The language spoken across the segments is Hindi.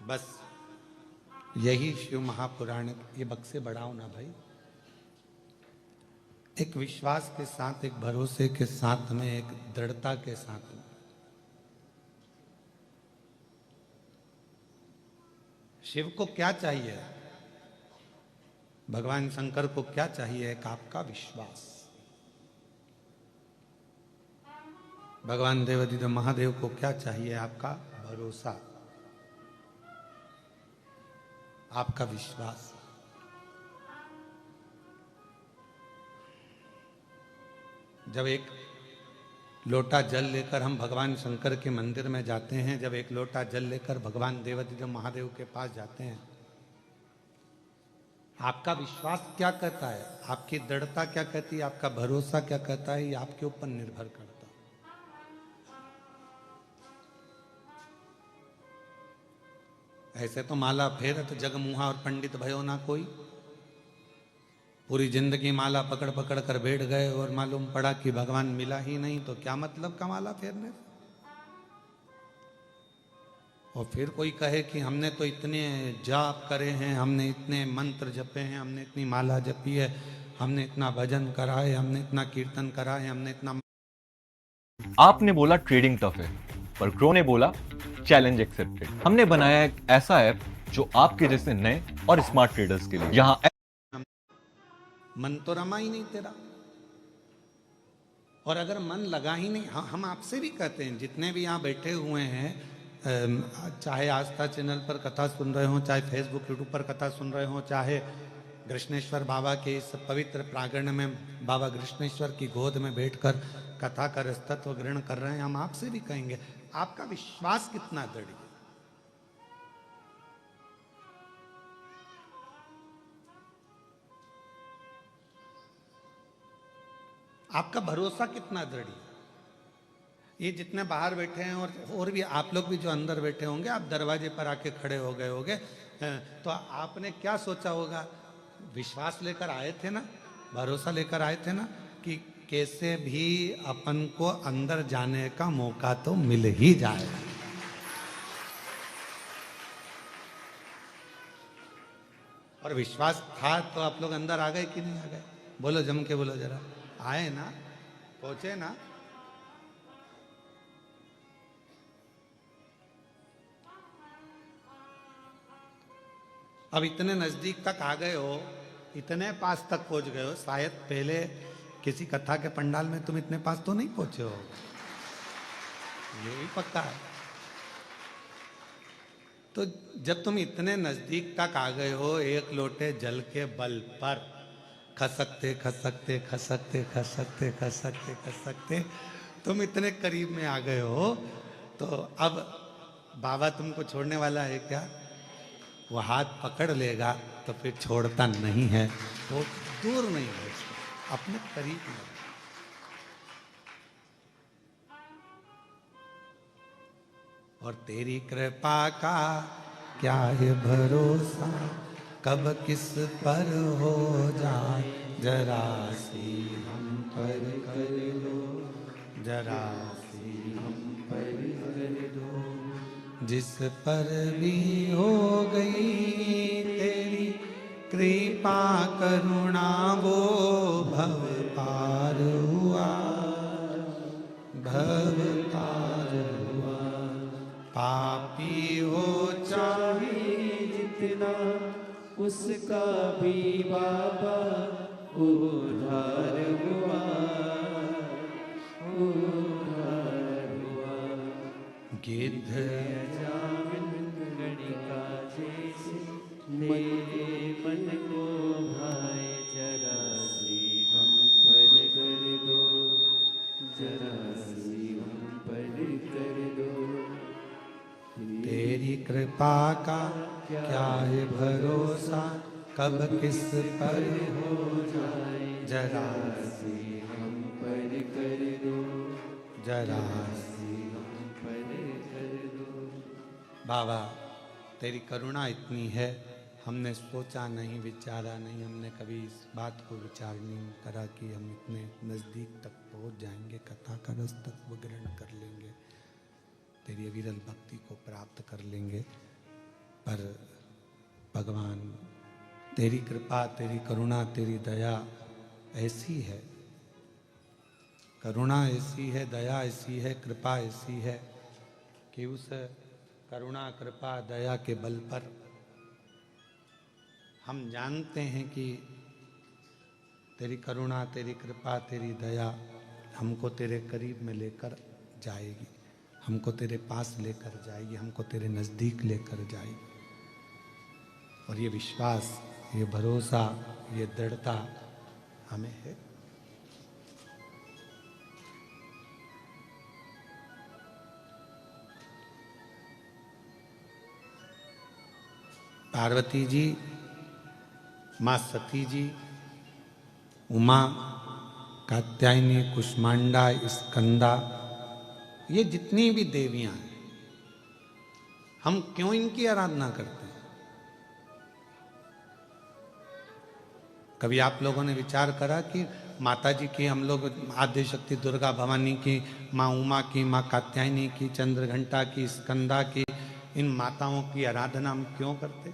बस यही शिव महापुराण, ये बक्से बढ़ाओ ना भाई। एक विश्वास के साथ, एक भरोसे के साथ में, एक दृढ़ता के साथ में। शिव को क्या चाहिए? भगवान शंकर को क्या चाहिए? एक आपका विश्वास। भगवान देवादिदेव महादेव को क्या चाहिए? आपका भरोसा, आपका विश्वास। जब एक लोटा जल लेकर हम भगवान शंकर के मंदिर में जाते हैं, जब एक लोटा जल लेकर भगवान देवादिदेव महादेव के पास जाते हैं, आपका विश्वास क्या कहता है? आपकी दृढ़ता क्या कहती है? आपका भरोसा क्या कहता है? ये आपके ऊपर निर्भर करता है। ऐसे तो माला फेरत जगमुहा और पंडित भयो ना कोई। पूरी जिंदगी माला पकड़ पकड़ कर बैठ गए और मालूम पड़ा कि भगवान मिला ही नहीं, तो क्या मतलब का माला फेरने से? और फिर कोई कहे कि हमने तो इतने जाप करे हैं, हमने इतने मंत्र जपे हैं, हमने इतनी माला जपी है, हमने इतना भजन करा है, हमने इतना कीर्तन करा है, हमने इतना। आपने बोला ट्रेडिंग टफ है, पर ग्रो ने बोला चैलेंज एक्सेप्टेड। हमने बनाया एक ऐसा ऐप जो आपके जैसे नए और स्मार्ट ट्रेडर्स के लिए। यहाँ मन तो रमा ही नहीं तेरा, और अगर मन लगा ही नहीं, हम आपसे भी कहते हैं, जितने भी यहाँ बैठे हुए हैं, चाहे आस्था चैनल पर कथा सुन रहे हो, चाहे फेसबुक यूट्यूब पर कथा सुन रहे हो, चाहे कृष्णेश्वर बाबा के इस पवित्र प्रांगण में बाबा कृष्णेश्वर की गोद में बैठकर कथा का रसतत्व ग्रहण कर रहे हैं, हम आपसे भी कहेंगे, आपका विश्वास कितना दृढ़ है? आपका भरोसा कितना दृढ़ है? ये जितने बाहर बैठे हैं और भी आप लोग भी जो अंदर बैठे होंगे, आप दरवाजे पर आके खड़े हो गए होंगे, तो आपने क्या सोचा होगा? विश्वास लेकर आए थे ना, भरोसा लेकर आए थे ना, कि कैसे भी अपन को अंदर जाने का मौका तो मिल ही जाए। और विश्वास था तो आप लोग अंदर आ गए कि नहीं आ गए? बोलो, जम के बोलो जरा। आए ना? पहुंचे ना? अब इतने नजदीक तक आ गए हो, इतने पास तक पहुंच गए हो, शायद पहले किसी कथा के पंडाल में तुम इतने पास तो नहीं पहुंचे हो, ये भी पक्का है। तो जब तुम इतने नजदीक तक आ गए हो, एक लोटे जल के बल पर खसकते खसकते खसकते खसकते खसकते खसकते तुम इतने करीब में आ गए हो, तो अब बाबा तुमको छोड़ने वाला है क्या? वो हाथ पकड़ लेगा तो फिर छोड़ता नहीं है, वो दूर नहीं है, अपने करीब में। और तेरी कृपा का क्या है भरोसा, कब किस पर हो जाए, जरा सी हम पर कर दो, जरा सी हम पर कर दो। जिस पर भी हो गई तेरी कृपा करुणा, वो भव पार हुआ, भव पार हुआ। पापी हो चाहे जितना, उसका भी बाबा उद्धार हुआ, उद्धार हुआ। गिद्ध जामिन गणिका जैसे मेरे मन को भाए, जरा सी हम पर कर दो, जरा सी हम पर कर दो। तेरी कृपा का क्या है भरोसा, कब किस पर हो जाए, जरा सी हम पर कर दो, जरा सी। हम पर कर दो। बाबा तेरी करुणा इतनी है, हमने सोचा नहीं, विचारा नहीं, हमने कभी इस बात को विचार नहीं करा कि हम इतने नज़दीक तक पहुंच जाएंगे, कथा का रस तत्व ग्रहण कर लेंगे, तेरी अविरल भक्ति को प्राप्त कर लेंगे। पर भगवान तेरी कृपा, तेरी करुणा, तेरी दया ऐसी है, करुणा ऐसी है, दया ऐसी है, कृपा ऐसी है कि उस करुणा, कृपा, दया के बल पर हम जानते हैं कि तेरी करुणा, तेरी कृपा, तेरी दया हमको तेरे करीब में लेकर जाएगी, हमको तेरे पास लेकर जाएगी, हमको तेरे नज़दीक लेकर जाएगी। और ये विश्वास, ये भरोसा, ये दृढ़ता हमें है। पार्वती जी, माँ सती जी, उमा, कात्यायनी, कुष्मांडा, स्कंदा, ये जितनी भी देवियां हैं, हम क्यों इनकी आराधना करते हैं? कभी आप लोगों ने विचार करा कि माता जी की हम लोग आद्य शक्ति दुर्गा भवानी की, माँ उमा की, माँ कात्यायनी की, चंद्रघंटा की, स्कंदा की, इन माताओं की आराधना हम क्यों करते?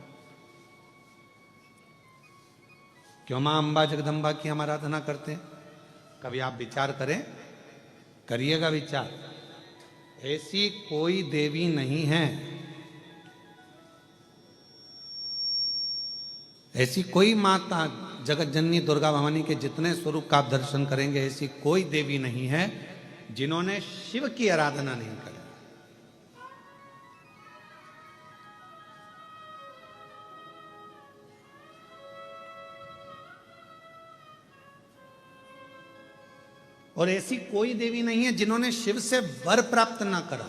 क्यों माँ अम्बा जगदम्बा की हम आराधना करते हैं? कभी आप विचार करें, करिएगा विचार। ऐसी कोई देवी नहीं है, ऐसी कोई माता, जगत जननी दुर्गा भवानी के जितने स्वरूप का आप दर्शन करेंगे, ऐसी कोई देवी नहीं है जिन्होंने शिव की आराधना नहीं करी। और ऐसी कोई देवी नहीं है जिन्होंने शिव से वर प्राप्त ना करा।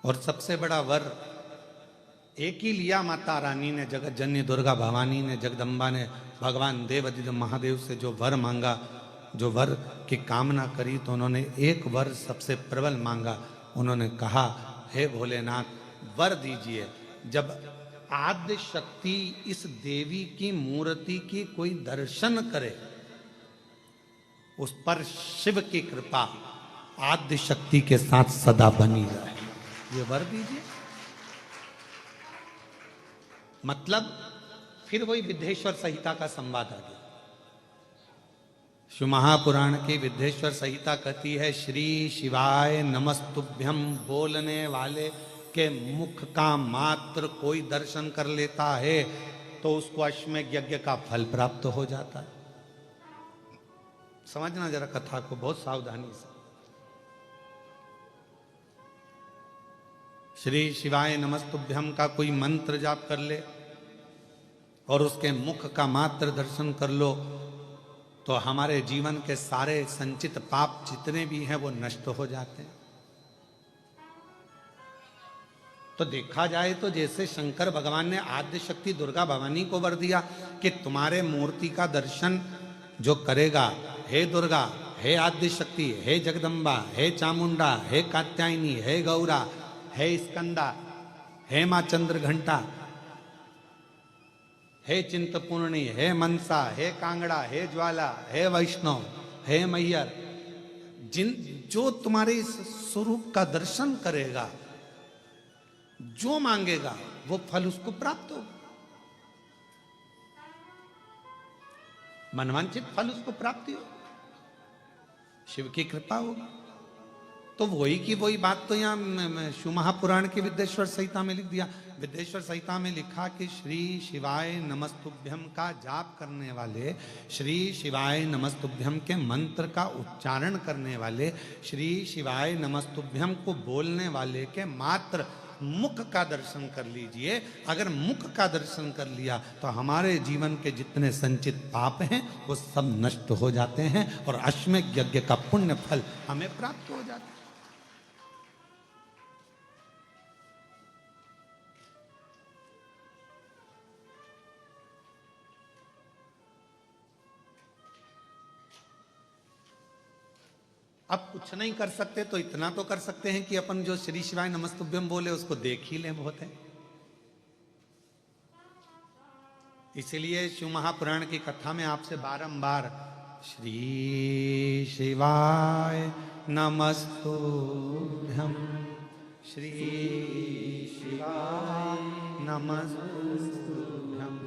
और सबसे बड़ा वर एक ही लिया माता रानी ने, जगत जननी दुर्गा भवानी ने, जगदम्बा ने भगवान देवाधिदेव महादेव से जो वर मांगा, जो वर की कामना करी, तो उन्होंने एक वर सबसे प्रबल मांगा। उन्होंने कहा, हे भोलेनाथ वर दीजिए, जब आद्य शक्ति इस देवी की मूर्ति की कोई दर्शन करे, उस पर शिव की कृपा आद्य शक्ति के साथ सदा बनी रहे, ये वर दीजिए। मतलब फिर वही विद्येश्वर संहिता का संवाद आ गया। शिव महापुराण की विद्येश्वर संहिता कहती है, श्री शिवाय नमस्तुभ्यम बोलने वाले के मुख का मात्र कोई दर्शन कर लेता है तो उसको अश्वमेध यज्ञ का फल प्राप्त हो जाता है। समझना जरा कथा को बहुत सावधानी से। श्री शिवाय नमस्तुभ्यम का कोई मंत्र जाप कर ले और उसके मुख का मात्र दर्शन कर लो तो हमारे जीवन के सारे संचित पाप जितने भी हैं वो नष्ट हो जाते हैं। तो देखा जाए तो जैसे शंकर भगवान ने आद्य शक्ति दुर्गा भवानी को वर दिया कि तुम्हारे मूर्ति का दर्शन जो करेगा, हे दुर्गा, हे आद्य शक्ति, हे जगदम्बा, हे चामुंडा, हे कात्यायनी, हे गौरा, हे स्कंदा, हे मां चंद्रघंटा, हे चिंतपूर्णी, हे मनसा, हे कांगड़ा, हे ज्वाला, हे वैष्णव, हे मैयर, जो तुम्हारे इस स्वरूप का दर्शन करेगा, जो मांगेगा वो फल उसको प्राप्त होगा, मनवांचित फल उसको प्राप्ति हो, शिव की कृपा होगी। तो वही की वही बात तो यहाँ शिव महापुराण की विद्येश्वर संहिता में लिख दिया। विद्येश्वर संहिता में लिखा कि श्री शिवाय नमस्तुभ्यम का जाप करने वाले, श्री शिवाय नमस्तुभ्यम के मंत्र का उच्चारण करने वाले, श्री शिवाय नमस्तुभ्यम को बोलने वाले के मात्र मुख का दर्शन कर लीजिए। अगर मुख का दर्शन कर लिया तो हमारे जीवन के जितने संचित पाप हैं वो सब नष्ट हो जाते हैं और अश्वमेध यज्ञ का पुण्य फल हमें प्राप्त हो जाता है। अब कुछ नहीं कर सकते तो इतना तो कर सकते हैं कि अपन जो श्री शिवाय नमस्तुभ्यम बोले उसको देख ही लें, बहुत है। इसलिए शिव महापुराण की कथा में आपसे बारंबार श्री शिवाय नमस्तुभ्यं, श्री शिवाय नमस्तुभ्यं,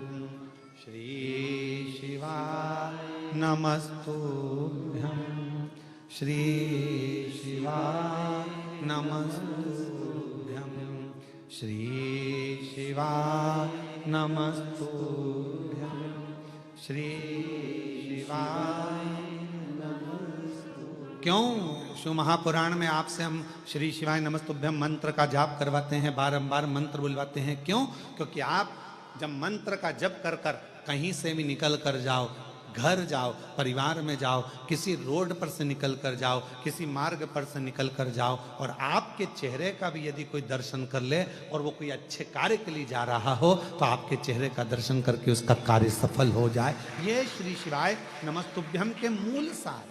श्री शिवाय नमस्तुभ्यं, श्री शिवाय नमस्तुभ्यं, श्री शिवाय नमस्तुभ्यं, श्री शिवाय नमस्तुभ्यं। क्यों शिव महापुराण में आपसे हम श्री शिवाय नमस्तुभ्यं मंत्र का जाप करवाते हैं, बारंबार मंत्र बुलवाते हैं? क्यों? क्योंकि आप जब मंत्र का जप कर कर कहीं से भी निकल कर जाओ, घर जाओ, परिवार में जाओ, किसी रोड पर से निकल कर जाओ, किसी मार्ग पर से निकल कर जाओ, और आपके चेहरे का भी यदि कोई दर्शन कर ले और वो कोई अच्छे कार्य के लिए जा रहा हो, तो आपके चेहरे का दर्शन करके उसका कार्य सफल हो जाए। ये श्री शिवाय नमस्तुभ्यं के मूल सार है।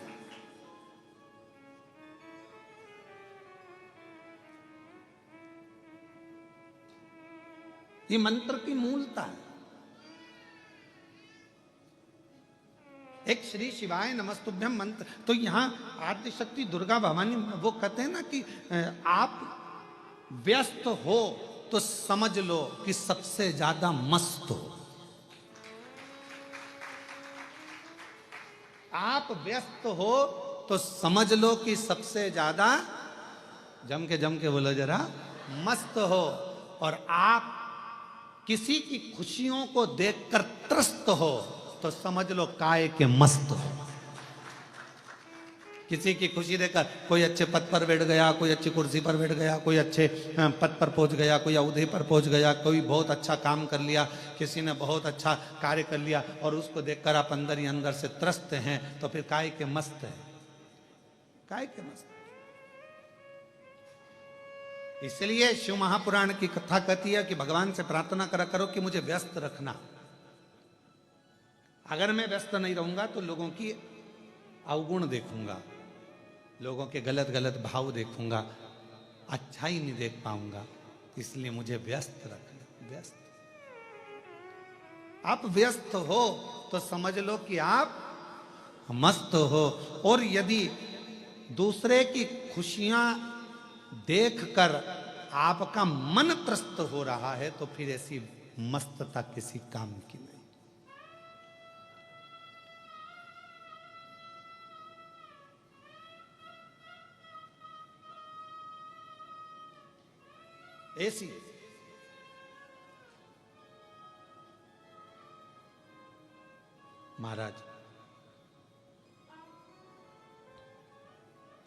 ये मंत्र की मूलता है। एक श्री शिवाय नमस्तुभ्यं मंत्र, तो यहां आद्य शक्ति दुर्गा भवानी वो कहते हैं ना कि आप व्यस्त हो तो समझ लो कि सबसे ज्यादा मस्त हो। आप व्यस्त हो तो समझ लो कि सबसे ज्यादा, जम के बोलो जरा, मस्त हो। और आप किसी की खुशियों को देखकर त्रस्त हो तो समझ लो काय के मस्त हो। किसी की खुशी देखकर, कोई अच्छे पद पर बैठ गया, कोई अच्छी कुर्सी पर बैठ गया, कोई अच्छे पद पर पहुंच गया, कोई अवधि पर पहुंच गया, कोई बहुत अच्छा काम कर लिया, किसी ने बहुत अच्छा कार्य कर लिया, और उसको देखकर आप अंदर ही अंदर से त्रस्त हैं, तो फिर काय के मस्त है, काय के मस्त। इसलिए शिव महापुराण की कथा कहती है कि भगवान से प्रार्थना करा करो कि मुझे व्यस्त रखना। अगर मैं व्यस्त नहीं रहूंगा तो लोगों की अवगुण देखूंगा, लोगों के गलत गलत भाव देखूंगा, अच्छा ही नहीं देख पाऊंगा। इसलिए मुझे व्यस्त रखना। व्यस्त, आप व्यस्त हो तो समझ लो कि आप मस्त हो। और यदि दूसरे की खुशियां देखकर आपका मन त्रस्त हो रहा है तो फिर ऐसी मस्तता किसी काम की नहीं। ऐसी महाराज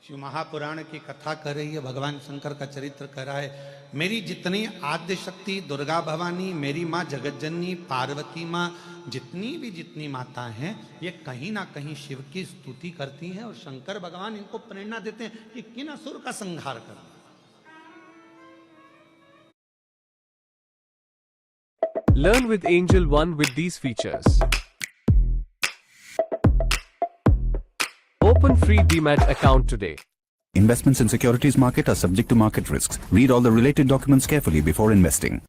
शिव महापुराण की कथा कर रही है, भगवान शंकर का चरित्र कर रहा है। मेरी जितनी आद्य शक्ति दुर्गा भवानी, मेरी माँ जगतजननी, पार्वती माँ, जितनी माता हैं, ये कहीं ना कहीं शिव की स्तुति करती हैं, और शंकर भगवान इनको प्रेरणा देते हैं कि किन असुर का संहार करना। Learn with Angel One with these features. Open free DMAT account today. Investments in securities market are subject to market risks. Read all the related documents carefully before investing.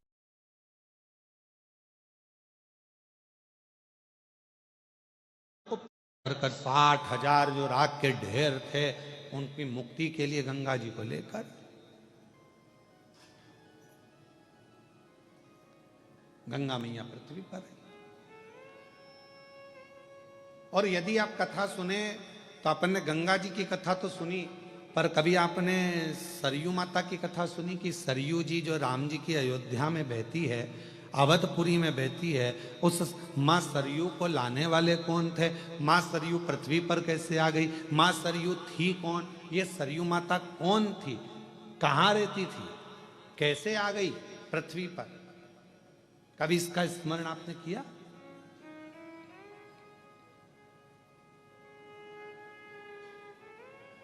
कर 60,000 जो राग के ढेर थे, उनकी मुक्ति के लिए गंगा जी को लेकर गंगा मैया पृथ्वी पर है। और यदि आप कथा सुने तो अपन ने गंगा जी की कथा तो सुनी, पर कभी आपने सरयू माता की कथा सुनी कि सरयू जी जो राम जी की अयोध्या में बहती है, अवधपुरी में बहती है, उस माँ सरयू को लाने वाले कौन थे? माँ सरयू पृथ्वी पर कैसे आ गई? माँ सरयू थी कौन? ये सरयू माता कौन थी? कहाँ रहती थी? कैसे आ गई पृथ्वी पर? कभी इसका स्मरण आपने किया?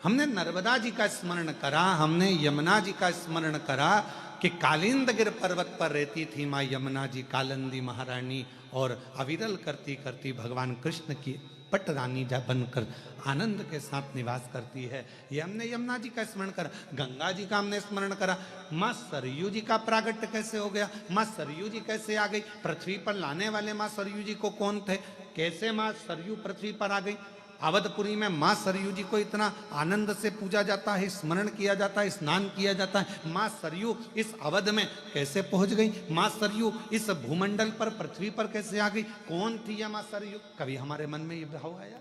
हमने नर्मदा जी का स्मरण करा, हमने यमुना जी का स्मरण करा कि कालिंदगिर पर्वत पर रहती थी माँ यमुना जी, कालिंदी महारानी, और अविरल करती करती भगवान कृष्ण की पट रानी जा बनकर आनंद के साथ निवास करती है। ये हमने यमुना जी का स्मरण करा, गंगा जी का हमने स्मरण करा, माँ सरयू जी का प्रागट्य कैसे हो गया, माँ सरयू जी कैसे आ गई, पृथ्वी पर लाने वाले माँ सरयू जी को कौन थे, कैसे माँ सरयू पृथ्वी पर आ गई। अवधपुरी में माँ सरयू जी को इतना आनंद से पूजा जाता है, स्मरण किया जाता है, स्नान किया जाता है। माँ सरयू इस अवध में कैसे पहुंच गई, माँ सरयू इस भूमंडल पर पृथ्वी पर कैसे आ गई, कौन थी यह माँ सरयू। कभी हमारे मन में ये भाव आया?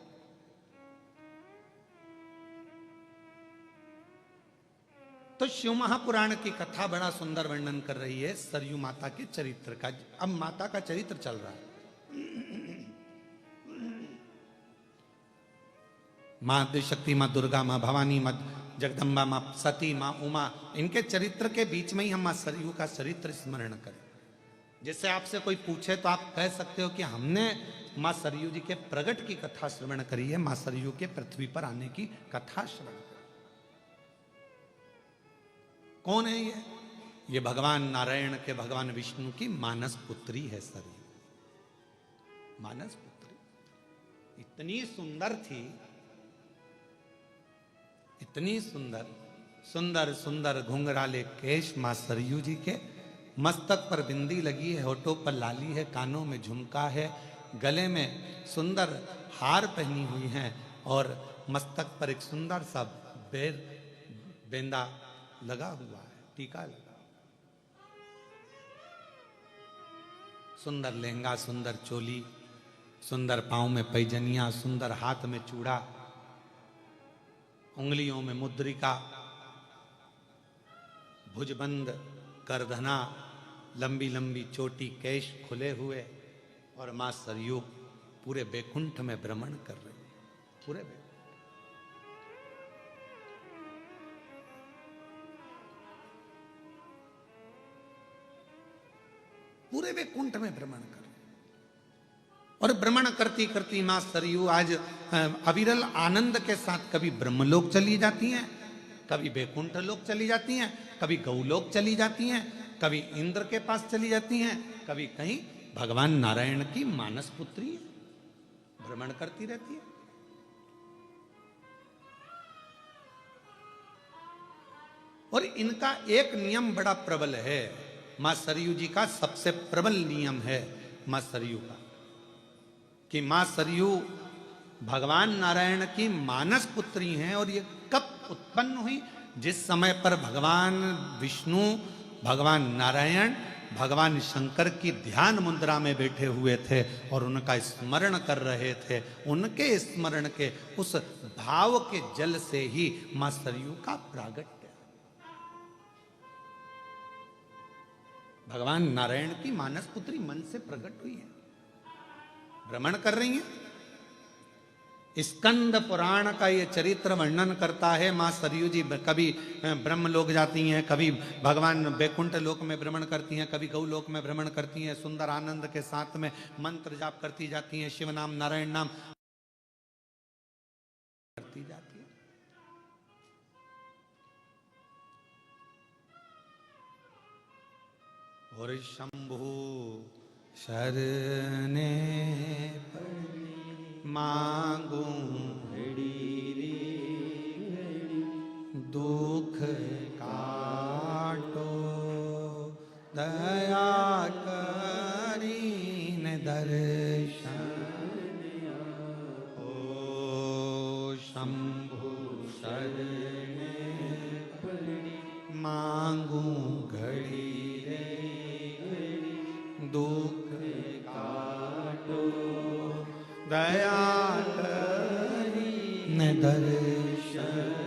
तो शिव महापुराण की कथा बड़ा सुंदर वर्णन कर रही है सरयू माता के चरित्र का। अब माता का चरित्र चल रहा है। माँ शक्ति, माँ दुर्गा, माँ भवानी, माँ जगदम्बा, माँ सती, माँ उमा, इनके चरित्र के बीच में ही हम माँ सरयू का चरित्र स्मरण करें। जैसे आपसे कोई पूछे तो आप कह सकते हो कि हमने माँ सरयू जी के प्रगट की कथा श्रवण करी है, माँ सरयू के पृथ्वी पर आने की कथा श्रवण करी। कौन है ये भगवान नारायण के, भगवान विष्णु की मानस पुत्री है सरयू। मानस पुत्री इतनी सुंदर थी, इतनी सुंदर, सुंदर सुंदर घुंघराले केश मां सरयू जी के, मस्तक पर बिंदी लगी है, होठों पर लाली है, कानों में झुमका है, गले में सुंदर हार पहनी हुई हैं और मस्तक पर एक सुंदर सा बेंदा लगा हुआ है, टीका लगा, सुंदर लहंगा, सुंदर चोली, सुंदर पांव में पैजनिया, सुंदर हाथ में चूड़ा, उंगलियों में मुद्रिका, भुजबंद करधना, लंबी लंबी चोटी, केश खुले हुए, और मां सरयू पूरे बैकुंठ में भ्रमण कर रही है। पूरे बैकुंठ में भ्रमण कर, और भ्रमण करती करती मां सरयू आज अविरल आनंद के साथ कभी ब्रह्मलोक चली जाती हैं, कभी बैकुंठ लोक चली जाती हैं, कभी गौलोक चली जाती हैं, कभी इंद्र के पास चली जाती हैं, कभी कहीं भगवान नारायण की मानस पुत्री भ्रमण करती रहती है। और इनका एक नियम बड़ा प्रबल है, मां सरयू जी का सबसे प्रबल नियम है मां सरयू का, कि मां सरयू भगवान नारायण की मानस पुत्री हैं। और ये कब उत्पन्न हुई? जिस समय पर भगवान विष्णु, भगवान नारायण, भगवान शंकर की ध्यान मुद्रा में बैठे हुए थे और उनका स्मरण कर रहे थे, उनके स्मरण के उस भाव के जल से ही मां सरयू का प्रागट्य, भगवान नारायण की मानस पुत्री मन से प्रकट हुई है, भ्रमण कर रही हैं। स्कंद पुराण का ये चरित्र वर्णन करता है, मां सरयू जी कभी ब्रह्मलोक जाती हैं, कभी भगवान बैकुंठ लोक में भ्रमण करती हैं, कभी गौलोक में भ्रमण करती हैं, सुंदर आनंद के साथ में मंत्र जाप करती जाती हैं, शिव नाम, नारायण नाम करती जाती है। और शंभु शरणे मांगू दुख काटो, दया करीन दर्शन ओ शंभु शरणे मांगू घड़ी रे दुख काटो, दया करीन दर्शन।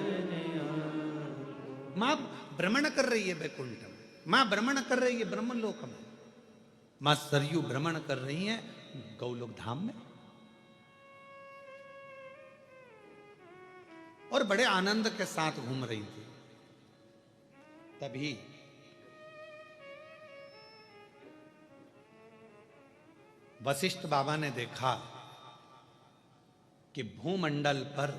मां भ्रमण कर रही है बैकुंठ में, मां भ्रमण कर रही है ब्रह्मलोक में, मां सरयू भ्रमण कर रही है गौलोक धाम में, और बड़े आनंद के साथ घूम रही थी। तभी वशिष्ठ बाबा ने देखा कि भूमंडल पर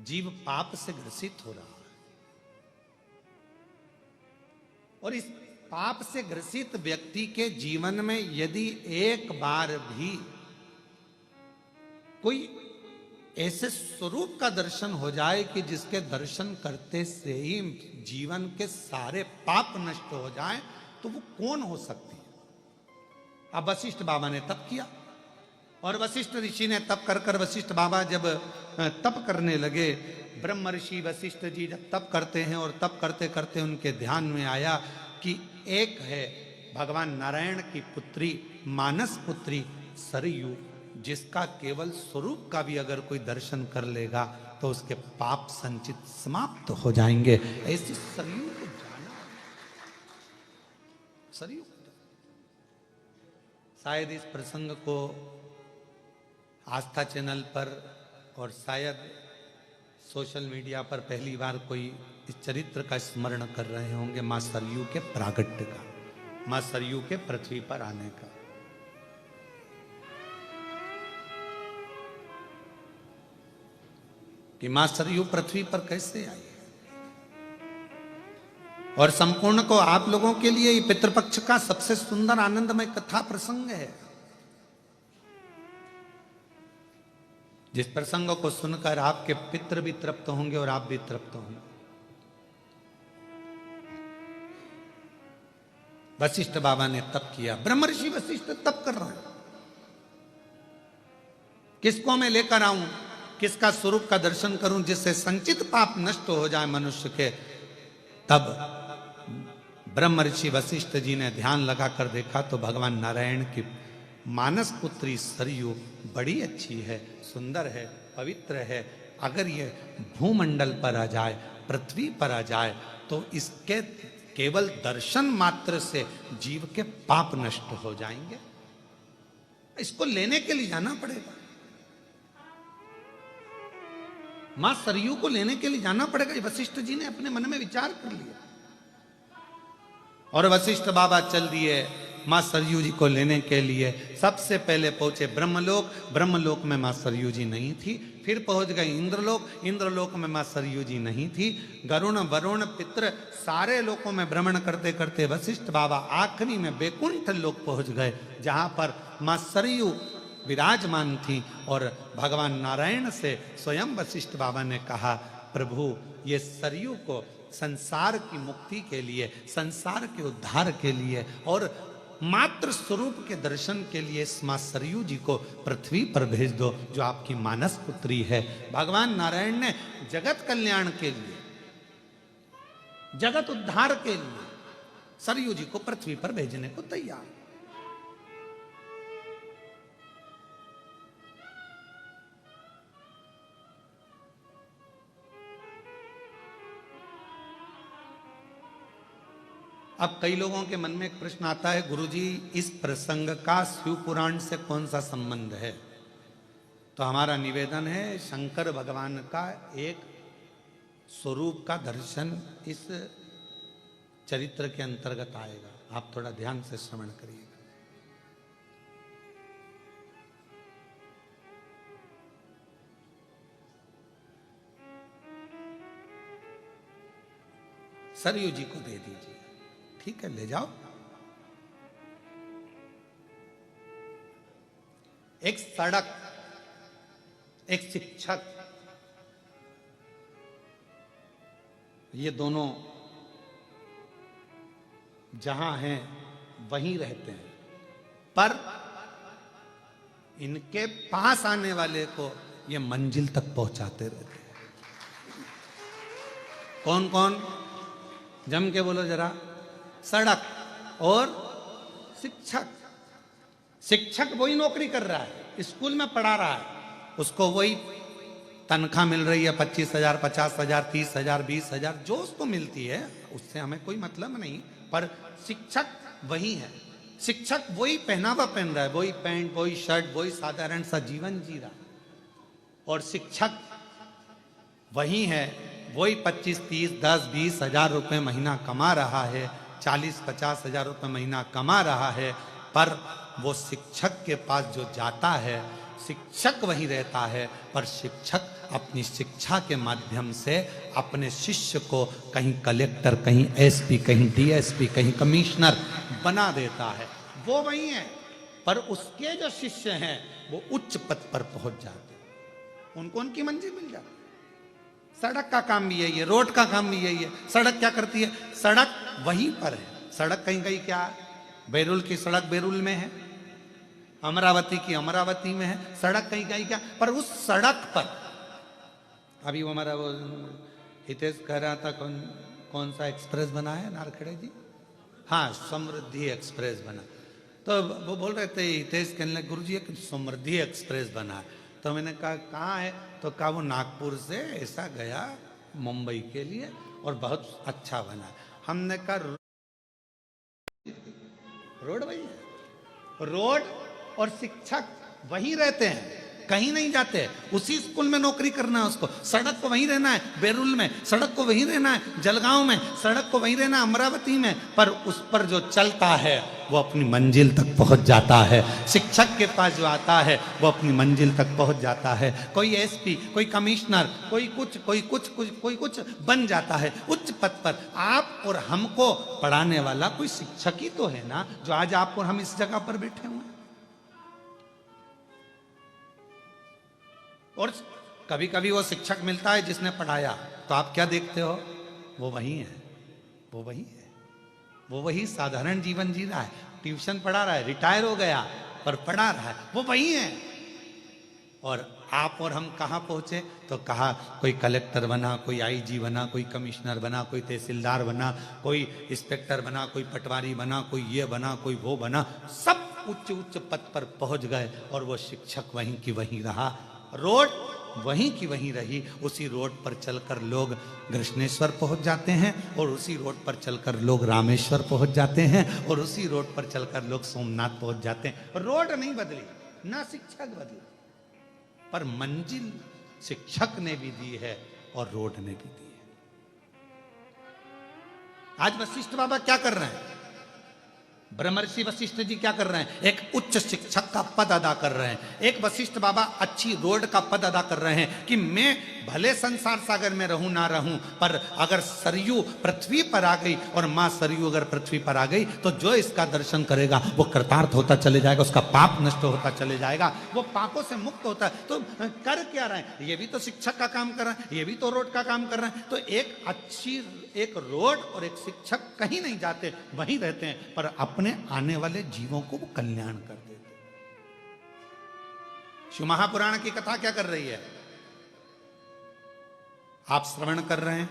जीव पाप से ग्रसित हो रहा है, और इस पाप से ग्रसित व्यक्ति के जीवन में यदि एक बार भी कोई ऐसे स्वरूप का दर्शन हो जाए कि जिसके दर्शन करते से ही जीवन के सारे पाप नष्ट हो जाएं, तो वो कौन हो सकती है? अब वशिष्ठ बाबा ने तप किया, और वशिष्ठ ऋषि ने तप कर कर वशिष्ठ बाबा जब तप करने लगे, ब्रह्म ऋषि वशिष्ठ जी जब तप करते हैं और तप करते करते उनके ध्यान में आया कि एक है भगवान नारायण की पुत्री मानस पुत्री सरयू, जिसका केवल स्वरूप का भी अगर कोई दर्शन कर लेगा तो उसके पाप संचित समाप्त हो जाएंगे। ऐसी सरयू को जाना, सरयू शायद इस प्रसंग को आस्था चैनल पर और शायद सोशल मीडिया पर पहली बार कोई इस चरित्र का स्मरण कर रहे होंगे, मां सरयू के प्रागट्य का, मां सरयू के पृथ्वी पर आने का। कि मां सरयू पृथ्वी पर कैसे आई, और संपूर्ण को आप लोगों के लिए ये पितृपक्ष का सबसे सुंदर आनंदमय कथा प्रसंग है, जिस प्रसंग को सुनकर आपके पितृ भी तृप्त होंगे और आप भी तृप्त होंगे। वशिष्ठ बाबा ने तप किया, ब्रह्मर्षि वशिष्ठ तप कर रहे हैं, किसको मैं लेकर आऊं, किसका स्वरूप का दर्शन करूं जिससे संचित पाप नष्ट हो जाए मनुष्य के। तब ब्रह्म ऋषि वशिष्ठ जी ने ध्यान लगाकर देखा तो भगवान नारायण की मानस पुत्री सरयू बड़ी अच्छी है, सुंदर है, पवित्र है। अगर ये भूमंडल पर आ जाए, पृथ्वी पर आ जाए, तो इसके केवल दर्शन मात्र से जीव के पाप नष्ट हो जाएंगे। इसको लेने के लिए जाना पड़ेगा, मां सरयू को लेने के लिए जाना पड़ेगा। वशिष्ठ जी ने अपने मन में विचार कर लिया और वशिष्ठ बाबा चल दिए मां सरयू जी को लेने के लिए। सबसे पहले पहुंचे ब्रह्मलोक, ब्रह्मलोक में मां सरयू जी नहीं थी। फिर पहुंच गए इंद्रलोक, इंद्रलोक में मां सरयू जी नहीं थी। गरुण वरुण पितृ सारे लोकों में भ्रमण करते करते वशिष्ठ बाबा आखिरी में वैकुंठ लोक पहुंच गए, जहां पर मां सरयू विराजमान थी। और भगवान नारायण से स्वयं वशिष्ठ बाबा ने कहा, प्रभु ये सरयू को संसार की मुक्ति के लिए, संसार के उद्धार के लिए और मात्र स्वरूप के दर्शन के लिए इस मां सरयू जी को पृथ्वी पर भेज दो, जो आपकी मानस पुत्री है। भगवान नारायण ने जगत कल्याण के लिए, जगत उद्धार के लिए सरयू जी को पृथ्वी पर भेजने को तैयार। अब कई लोगों के मन में एक प्रश्न आता है, गुरुजी इस प्रसंग का शिव पुराण से कौन सा संबंध है? तो हमारा निवेदन है, शंकर भगवान का एक स्वरूप का दर्शन इस चरित्र के अंतर्गत आएगा। आप थोड़ा ध्यान से श्रवण करिएगा। सरयू जी को दे दीजिए, ठीक है, ले जाओ। एक सड़क, एक शिक्षक, ये दोनों जहां हैं वहीं रहते हैं, पर इनके पास आने वाले को ये मंजिल तक पहुंचाते रहते हैं। कौन कौन? जम के बोलो जरा। सड़क और शिक्षक। शिक्षक वही नौकरी कर रहा है, स्कूल में पढ़ा रहा है, उसको वही तनख्वाह मिल रही है, 25,000, 50,000, 30,000, 20,000 जो उसको मिलती है, उससे हमें कोई मतलब नहीं। पर शिक्षक वही है, शिक्षक वही पहनावा पहन रहा है, वही पैंट, वही शर्ट, वही साधारण सा जीवन जी रहा है। और शिक्षक वही है, वही 25, 30, 10, 20,000 रुपए महीना कमा रहा है, 40, 50,000 रुपए महीना कमा रहा है। पर वो शिक्षक के पास जो जाता है, शिक्षक वही रहता है, पर शिक्षक अपनी शिक्षा के माध्यम से अपने शिष्य को कहीं कलेक्टर, कहीं एसपी, कहीं डीएसपी, कहीं कमिश्नर बना देता है, वो वही है। पर उसके जो शिष्य हैं वो उच्च पद पर पहुंच जाते हैं, उनको उनकी मंजिल मिल जाती है। सड़क का काम भी यही है, रोड का काम भी यही है। सड़क क्या करती है? सड़क वहीं पर है। सड़क कहीं कहीं क्या है? बैरुल की सड़क बैरुल में है, अमरावती की अमरावती में है। सड़क कहीं कहीं क्या, पर उस सड़क पर अभी वो हमारा वो हितेश कह रहा था कौन सा एक्सप्रेस बना है नारखेड़े जी? हाँ, समृद्धि एक्सप्रेस बना। तो वो बोल रहे थे हितेश, कहने लगे गुरुजी एक समृद्धि एक्सप्रेस बना है। तो मैंने कहा कहाँ है? तो कहा वो नागपुर से ऐसा गया मुंबई के लिए और बहुत अच्छा बना है। हमने कहा रोड वही है, रोड और शिक्षक वहीं रहते हैं, कहीं नहीं जाते। उसी स्कूल में नौकरी करना है उसको, सड़क को वहीं रहना है बैरुल में, सड़क को वहीं रहना है जलगांव में, सड़क को वहीं रहना है अमरावती में, पर उस पर जो चलता है वो अपनी मंजिल तक पहुंच जाता है। शिक्षक के पास जो आता है वो अपनी मंजिल तक पहुंच जाता है। कोई एसपी, कोई कमिश्नर, कोई कुछ बन जाता है उच्च पद पर। आप और हमको पढ़ाने वाला कोई शिक्षक ही तो है ना, जो आज आप और हम इस जगह पर बैठे हुए हैं। और कभी कभी वो शिक्षक मिलता है जिसने पढ़ाया, तो आप क्या देखते हो? वो वही है, वो वही है, वो वही साधारण जीवन जी रहा है, ट्यूशन पढ़ा रहा है, रिटायर हो गया पर पढ़ा रहा है, वो वही है। और आप और हम कहाँ पहुंचे? तो कहा कोई कलेक्टर बना, कोई आईजी बना, कोई कमिश्नर बना, कोई तहसीलदार बना, कोई इंस्पेक्टर बना, कोई पटवारी बना, कोई ये बना, कोई वो बना, सब उच्च उच्च पद पर पहुंच गए और वो शिक्षक वहीं की वहीं रहा, रोड वहीं की वहीं रही। उसी रोड पर चलकर लोग कृष्णेश्वर पहुंच जाते हैं, और उसी रोड पर चलकर लोग रामेश्वर पहुंच जाते हैं, और उसी रोड पर चलकर लोग सोमनाथ पहुंच जाते हैं। रोड नहीं बदली, ना शिक्षक बदला, पर मंजिल शिक्षक ने भी दी है और रोड ने भी दी है। आज वशिष्ठ बाबा क्या कर रहे हैं? ब्रह्मर्षि वशिष्ठ जी क्या कर रहे हैं? एक उच्च शिक्षक का पद अदा कर रहे हैं। एक वशिष्ठ बाबा अच्छी रोड का पद अदा कर रहे हैं कि मैं भले संसार सागर में रहूं ना रहूं, पर अगर सरयू पृथ्वी पर आ गई और मां सरयू अगर पृथ्वी पर आ गई तो जो इसका दर्शन करेगा वो कृतार्थ होता चले जाएगा, उसका पाप नष्ट होता चले जाएगा, वो पापों से मुक्त होता है। तो कर क्या रहे हैं? ये भी तो शिक्षक का काम कर रहे हैं, ये भी तो रोड का काम कर रहे हैं। तो एक रोड और एक शिक्षक कहीं नहीं जाते, वहीं रहते हैं, पर अपने आने वाले जीवों को वो कल्याण कर देते। शिव महापुराण की कथा क्या कर रही है? आप श्रवण कर रहे हैं,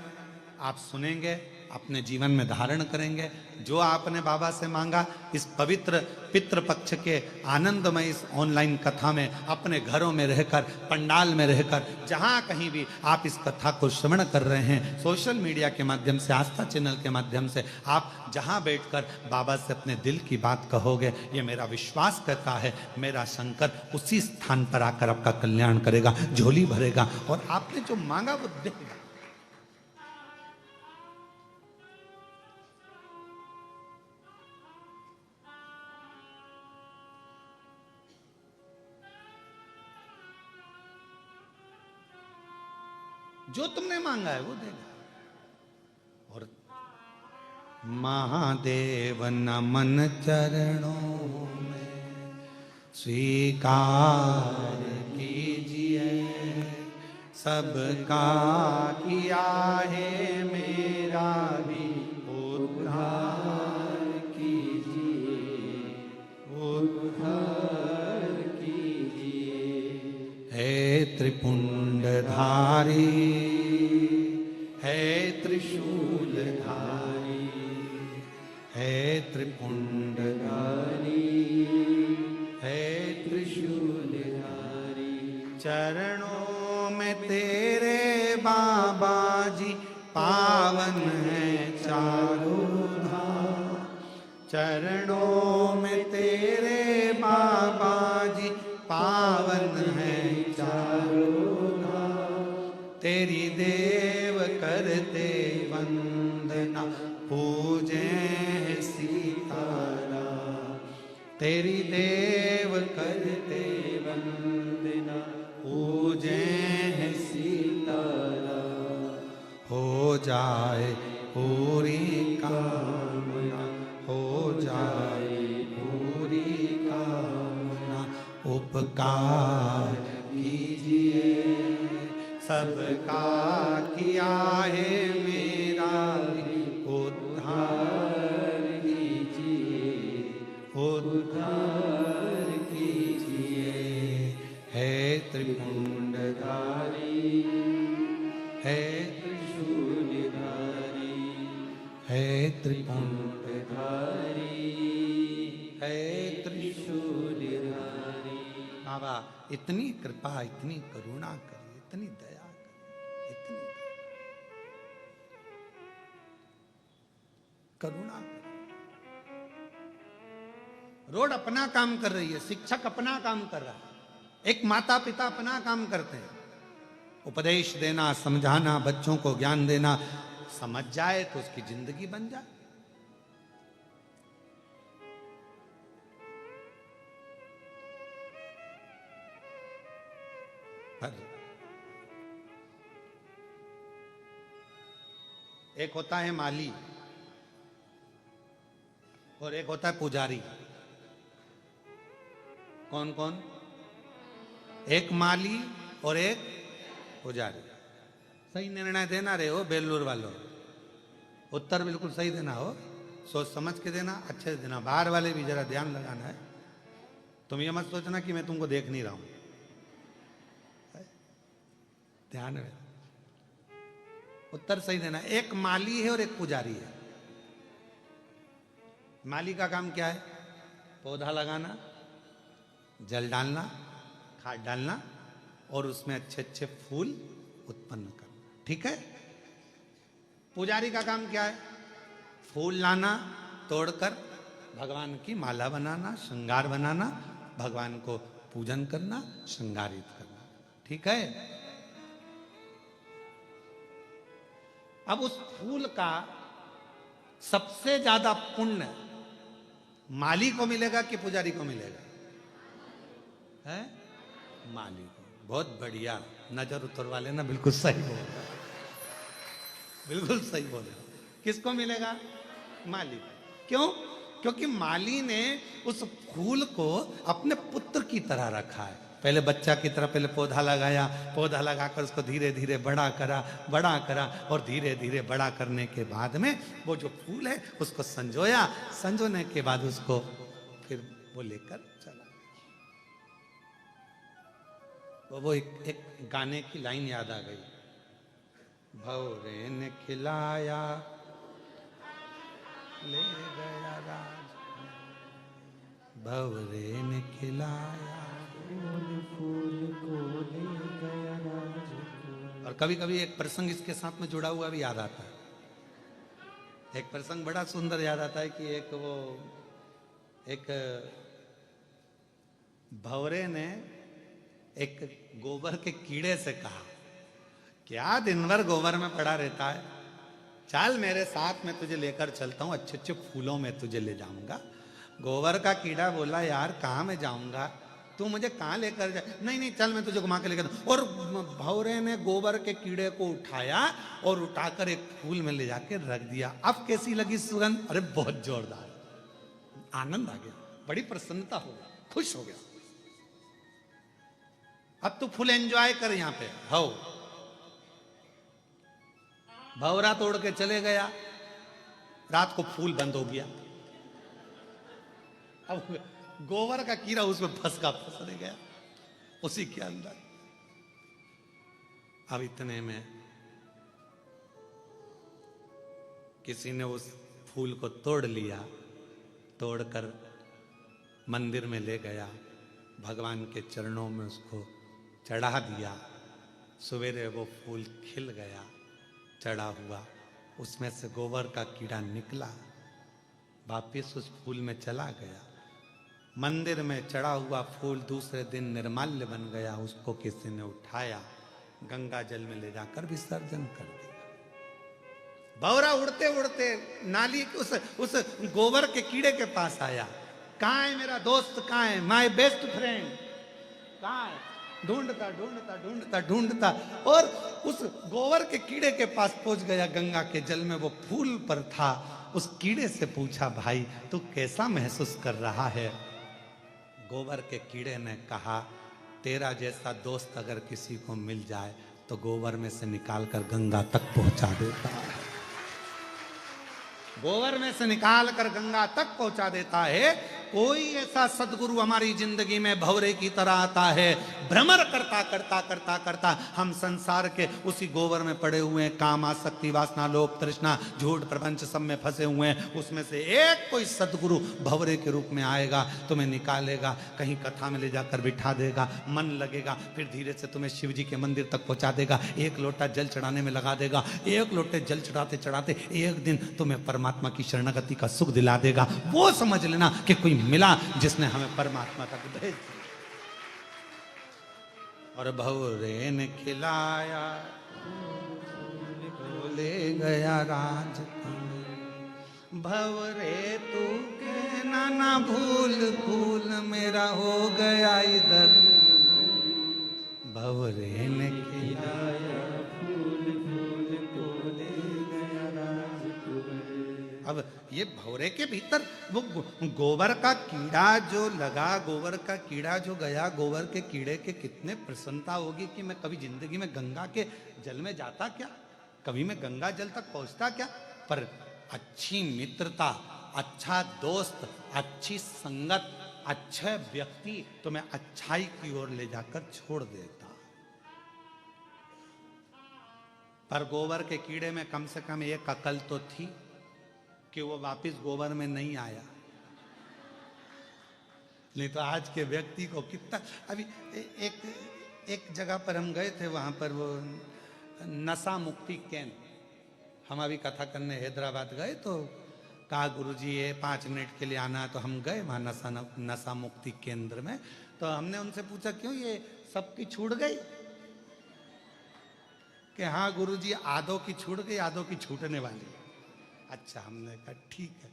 आप सुनेंगे, अपने जीवन में धारण करेंगे। जो आपने बाबा से मांगा इस पवित्र पितृपक्ष के आनंदमय इस ऑनलाइन कथा में, अपने घरों में रहकर, पंडाल में रहकर, जहां कहीं भी आप इस कथा को श्रवण कर रहे हैं, सोशल मीडिया के माध्यम से, आस्था चैनल के माध्यम से, आप जहां बैठकर बाबा से अपने दिल की बात कहोगे, ये मेरा विश्वास कहता है, मेरा शंकर उसी स्थान पर आकर आपका कल्याण करेगा, झोली भरेगा और आपने जो मांगा वो देगा। जो तुमने मांगा है वो देगा। और महादेव नमन चरणों में स्वीकार कीजिए, सबका किया है मेरा भी उद्धार कीजिए, उद्धार कीजिए। हे त्रिपुंडधारी, है त्रिशूलधारी, है त्रिपुंडधारी, है त्रिशूलधारी। चरणों में तेरे बाबा जी पावन है चारों धाम, चरणों में तेरे बाबा जी पावन है चारों धाम। तेरी देव करते वंदना, पूजे सीताराम। तेरी देव करते वंदना, पूजे सीताराम। जाए पूरी कामना, हो जाए पूरी कामना। उपकार कीजिए सबका किया है मेरा भी उद्धार कीजिए, उद्धार कीजिए। है त्रिपुंडधारी, है त्रिशूलधारी, है त्रिपुंडधारी, है त्रिशूलधारी। बाबा इतनी कृपा, इतनी करुणा करिए, इतनी दया करिए, इतनी करुणा करिए। रोड अपना काम कर रही है, शिक्षक अपना काम कर रहा है, एक माता पिता अपना काम करते हैं, उपदेश देना, समझाना, बच्चों को ज्ञान देना। समझ जाए तो उसकी जिंदगी बन जाए। पर एक होता है माली और एक होता है पुजारी। कौन कौन? एक माली और एक पुजारी। सही निर्णय देना रहे हो बेलूर वालों, उत्तर बिल्कुल सही देना हो, सोच समझ के देना, अच्छे से देना। बाहर वाले भी जरा ध्यान लगाना है। तुम ये मत सोचना कि मैं तुमको देख नहीं रहा हूं, ध्यान में उत्तर सही देना। एक माली है और एक पुजारी है। माली का काम क्या है? पौधा लगाना, जल डालना, खाद डालना और उसमें अच्छे अच्छे फूल उत्पन्न करना, ठीक है। पुजारी का काम क्या है? फूल लाना, तोड़कर भगवान की माला बनाना, श्रृंगार बनाना, भगवान को पूजन करना, श्रृंगारित करना, ठीक है। अब उस फूल का सबसे ज्यादा पुण्य माली को मिलेगा कि पुजारी को मिलेगा? है माली को। बहुत बढ़िया, नजर उतर वाले ना बिल्कुल सही बोल रहे, बिल्कुल सही बोले। किसको मिलेगा? माली को। क्यों? क्योंकि माली ने उस फूल को अपने पुत्र की तरह रखा है। पहले बच्चा की तरह पहले पौधा लगाया, पौधा लगाकर उसको धीरे धीरे बड़ा करा और धीरे धीरे बड़ा करने के बाद में वो जो फूल है उसको संजोया, संजोने के बाद उसको फिर वो लेकर चला। वो एक गाने की लाइन याद आ गई, भौरे ने खिलाया ले गया राज, भौरे ने खिलाया फूल को ले गया राज। और कभी कभी एक प्रसंग इसके साथ में जुड़ा हुआ भी याद आता है। एक प्रसंग बड़ा सुंदर याद आता है कि एक भौरे ने एक गोबर के कीड़े से कहा, क्या दिन भर गोबर में पड़ा रहता है, चल मेरे साथ में तुझे लेकर चलता हूं, अच्छे अच्छे फूलों में तुझे ले जाऊंगा। गोबर का कीड़ा बोला, यार कहाँ मैं जाऊंगा, तू मुझे कहाँ लेकर जा? नहीं नहीं चल मैं तुझे घुमा के लेकर। और भौरे ने गोबर के कीड़े को उठाया और उठाकर एक फूल में ले जाके रख दिया। अब कैसी लगी सुगंध? अरे बहुत जोरदार, आनंद आ गया, बड़ी प्रसन्नता हो गई, खुश हो गया। अब तू फुल एंजॉय कर यहां पे। हो भौरा तोड़ के चले गया, रात को फूल बंद हो गया। अब गोबर का कीड़ा उसमें फंस रह गया उसी के अंदर। अब इतने में किसी ने उस फूल को तोड़ लिया, तोड़कर मंदिर में ले गया, भगवान के चरणों में उसको चढ़ा दिया। सवेरे वो फूल खिल गया, चढ़ा हुआ, उसमें से गोबर का कीड़ा निकला, वापिस उस फूल में चला गया। मंदिर में चढ़ा हुआ फूल दूसरे दिन निर्माल्य बन गया, उसको किसी ने उठाया, गंगा जल में ले जाकर विसर्जन कर दिया। भौरा उड़ते उड़ते नाली उस गोबर के कीड़े के पास आया, कहाँ है मेरा दोस्त, कहाँ है माय बेस्ट फ्रेंड, कहाँ है? ढूंढता ढूंढता ढूंढता ढूंढता और उस गोबर के कीड़े के पास पहुंच गया। गंगा के जल में वो फूल पर था। उस कीड़े से पूछा, भाई तू कैसा महसूस कर रहा है? गोबर के कीड़े ने कहा, तेरा जैसा दोस्त अगर किसी को मिल जाए तो गोबर में से निकालकर गंगा तक पहुंचा देता है। गोबर में से निकाल कर गंगा तक पहुंचा देता है। कोई ऐसा सदगुरु हमारी जिंदगी में भंवरे की तरह आता है, भ्रमर करता करता करता करता हम संसार के उसी गोबर में पड़े हुए हैं। काम, आसक्ति, वासना, लोभ, तृष्णा, झूठ, प्रपंच सब में फंसे हुए हैं। उसमें से एक कोई सदगुरु भंवरे के रूप में आएगा, तुम्हें निकालेगा, कहीं कथा में ले जाकर बिठा देगा, मन लगेगा, फिर धीरे से तुम्हें शिव जी के मंदिर तक पहुंचा देगा, एक लोटा जल चढ़ाने में लगा देगा। एक लोटे जल चढ़ाते चढ़ाते एक दिन तुम्हें परमात्मा की शरणागति का सुख दिला देगा। वो समझ लेना कि कोई मिला जिसने हमें परमात्मा तक भेज दिया। और भंवरे ने खिलाया, ले गया राज, भंवरे तू के नाना भूल भूल मेरा हो गया इधर। भंवरे ने खिलाया, अब ये भंवरे के भीतर वो गोबर का कीड़ा जो लगा, गोबर का कीड़ा जो गया, गोबर के कीड़े के कितने प्रसन्नता होगी कि मैं कभी जिंदगी में गंगा के जल में जाता क्या, कभी मैं गंगा जल तक पहुंचता क्या। पर अच्छी मित्रता, अच्छा दोस्त, अच्छी संगत, अच्छे व्यक्ति तुम्हें अच्छाई की ओर ले जाकर छोड़ देता। पर गोबर के कीड़े में कम से कम एक अकल तो थी कि वो वापस गोबर में नहीं आया। नहीं तो आज के व्यक्ति को कितना, अभी एक जगह पर हम गए थे, वहां पर वो नशा मुक्ति केंद्र, हम अभी कथा करने हैदराबाद गए तो कहा गुरुजी ये 5 मिनट के लिए आना है, तो हम गए वहां नशा मुक्ति केंद्र में। तो हमने उनसे पूछा क्यों ये सबकी छूट गई? कि हाँ गुरुजी आधों की छूट गई, आधों की छूटने वाली। अच्छा, हमने कहा ठीक है,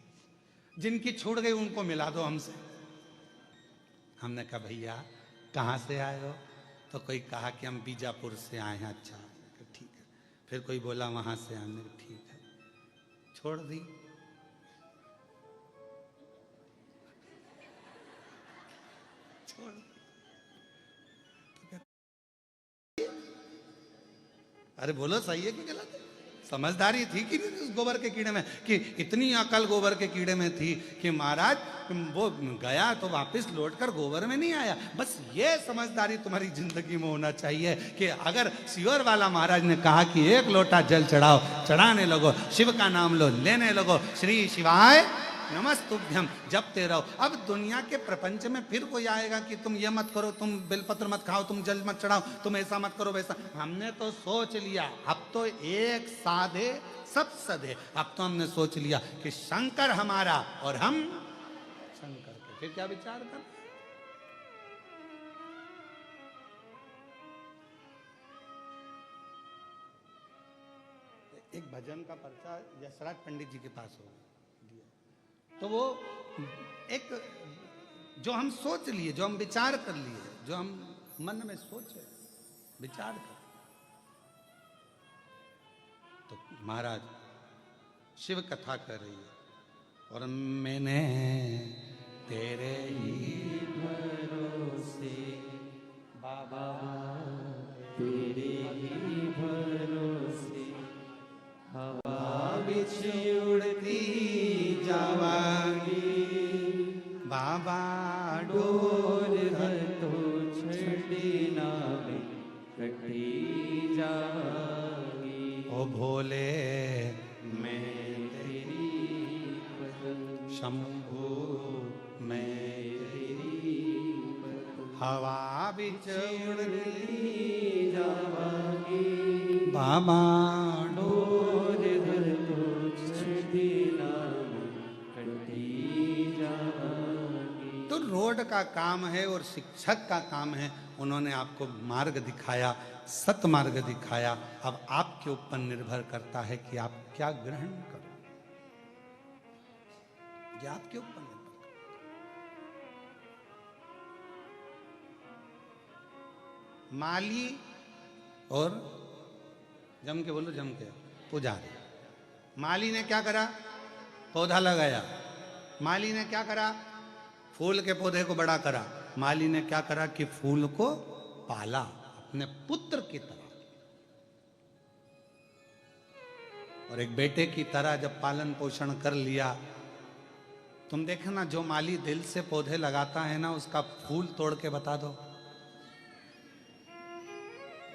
जिनकी छूट गई उनको मिला दो हमसे। हमने कहा भैया कहाँ से आए हो? तो कोई कहा कि हम बीजापुर से आए हैं। अच्छा ठीक है। फिर कोई बोला वहां से आने, ठीक है, छोड़ दी। छोड़ दी। अरे बोलो सही है कि गलत है? समझदारी थी कि नहीं उस गोबर के कीड़े में? कि इतनी अकल गोबर के कीड़े में थी कि महाराज वो गया तो वापस लौटकर गोबर में नहीं आया। बस ये समझदारी तुम्हारी जिंदगी में होना चाहिए कि अगर शिवर वाला महाराज ने कहा कि एक लोटा जल चढ़ाओ, चढ़ाने लगो, शिव का नाम लो, लेने लगो, श्री शिवाय नमस्तुभ्यम जपते रहो। अब दुनिया के प्रपंच में फिर कोई आएगा कि तुम ये मत करो, तुम बेलपत्र मत खाओ, तुम जल मत चढ़ाओ, तुम ऐसा मत करो वैसा। हमने तो सोच लिया, अब तो एक साधे सब सधे। अब तो हमने सोच लिया कि शंकर हमारा और हम शंकर के। फिर क्या विचार कर? एक भजन का पर्चा यशराज पंडित जी के पास हो, तो वो एक जो हम सोच लिए, जो हम विचार कर लिए, जो हम मन में सोचे विचार कर, तो महाराज शिव कथा कर रही है और मैंने तेरे ही भरोसे बाबा, तेरे ही भरोसे हवा बिछी उड़ती जावांगी बाबा, डोर हर तो छड़ी नावे कटी जावांगी। ओ भोले मैं तेरी पतंग, शंभू मैं तेरी पतंग हवा बिच उड़ती जावांगी। बाबा डोर हर तो छड़ी नावे कटी जावांगी। तो रोड का काम है और शिक्षक का काम है। उन्होंने आपको मार्ग दिखाया, सत मार्ग दिखाया। अब आपके ऊपर निर्भर करता है कि आप क्या ग्रहण करो। ये आपके ऊपर निर्भर करता माली और जम के बोलो, जम के, पुजारी। माली ने क्या करा? पौधा लगाया। माली ने क्या करा? फूल के पौधे को बड़ा करा। माली ने क्या करा कि फूल को पाला अपने पुत्र की तरह, और एक बेटे की तरह जब पालन पोषण कर लिया। तुम देखना, जो माली दिल से पौधे लगाता है ना, उसका फूल तोड़ के बता दो,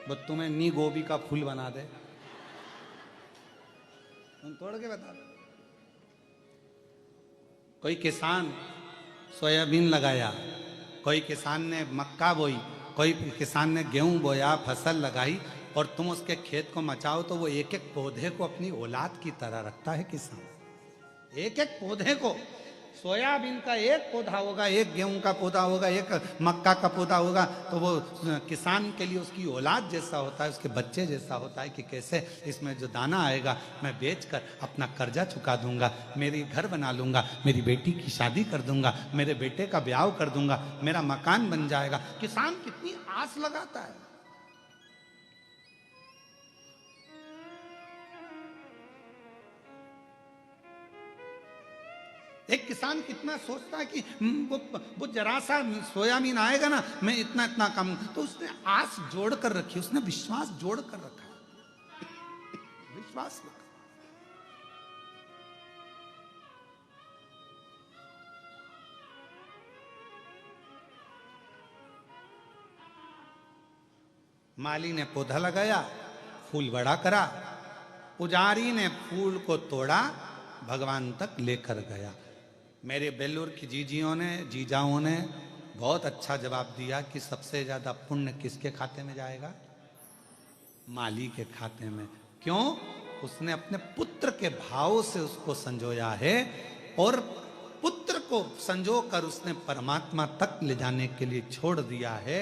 वो तुम्हें नी गोभी का फूल बना दे। तुम तोड़ के बता दो। कोई किसान सोयाबीन लगाया, कोई किसान ने मक्का बोई, कोई किसान ने गेहूं बोया, फसल लगाई, और तुम उसके खेत को मचाओ तो वो एक एक पौधे को अपनी औलाद की तरह रखता है किसान। एक एक पौधे को, सोयाबीन का एक पौधा होगा, एक गेहूं का पौधा होगा, एक मक्का का पौधा होगा, तो वो किसान के लिए उसकी औलाद जैसा होता है, उसके बच्चे जैसा होता है कि कैसे इसमें जो दाना आएगा मैं बेचकर अपना कर्जा चुका दूंगा, मेरी घर बना लूंगा, मेरी बेटी की शादी कर दूंगा, मेरे बेटे का ब्याह कर दूंगा, मेरा मकान बन जाएगा। किसान कितनी आस लगाता है। एक किसान कितना सोचता है कि वो जरा सा सोयाबीन आएगा ना, मैं इतना इतना कम, तो उसने आस जोड़ कर रखी, उसने विश्वास जोड़ कर रखा है। विश्वास रखा। माली ने पौधा लगाया, फूल बड़ा करा, पुजारी ने फूल को तोड़ा, भगवान तक लेकर गया। मेरे बेलूर की जीजाओं ने बहुत अच्छा जवाब दिया कि सबसे ज्यादा पुण्य किसके खाते में जाएगा? माली के खाते में। क्यों? उसने अपने पुत्र के भाव से उसको संजोया है, और पुत्र को संजो कर उसने परमात्मा तक ले जाने के लिए छोड़ दिया है।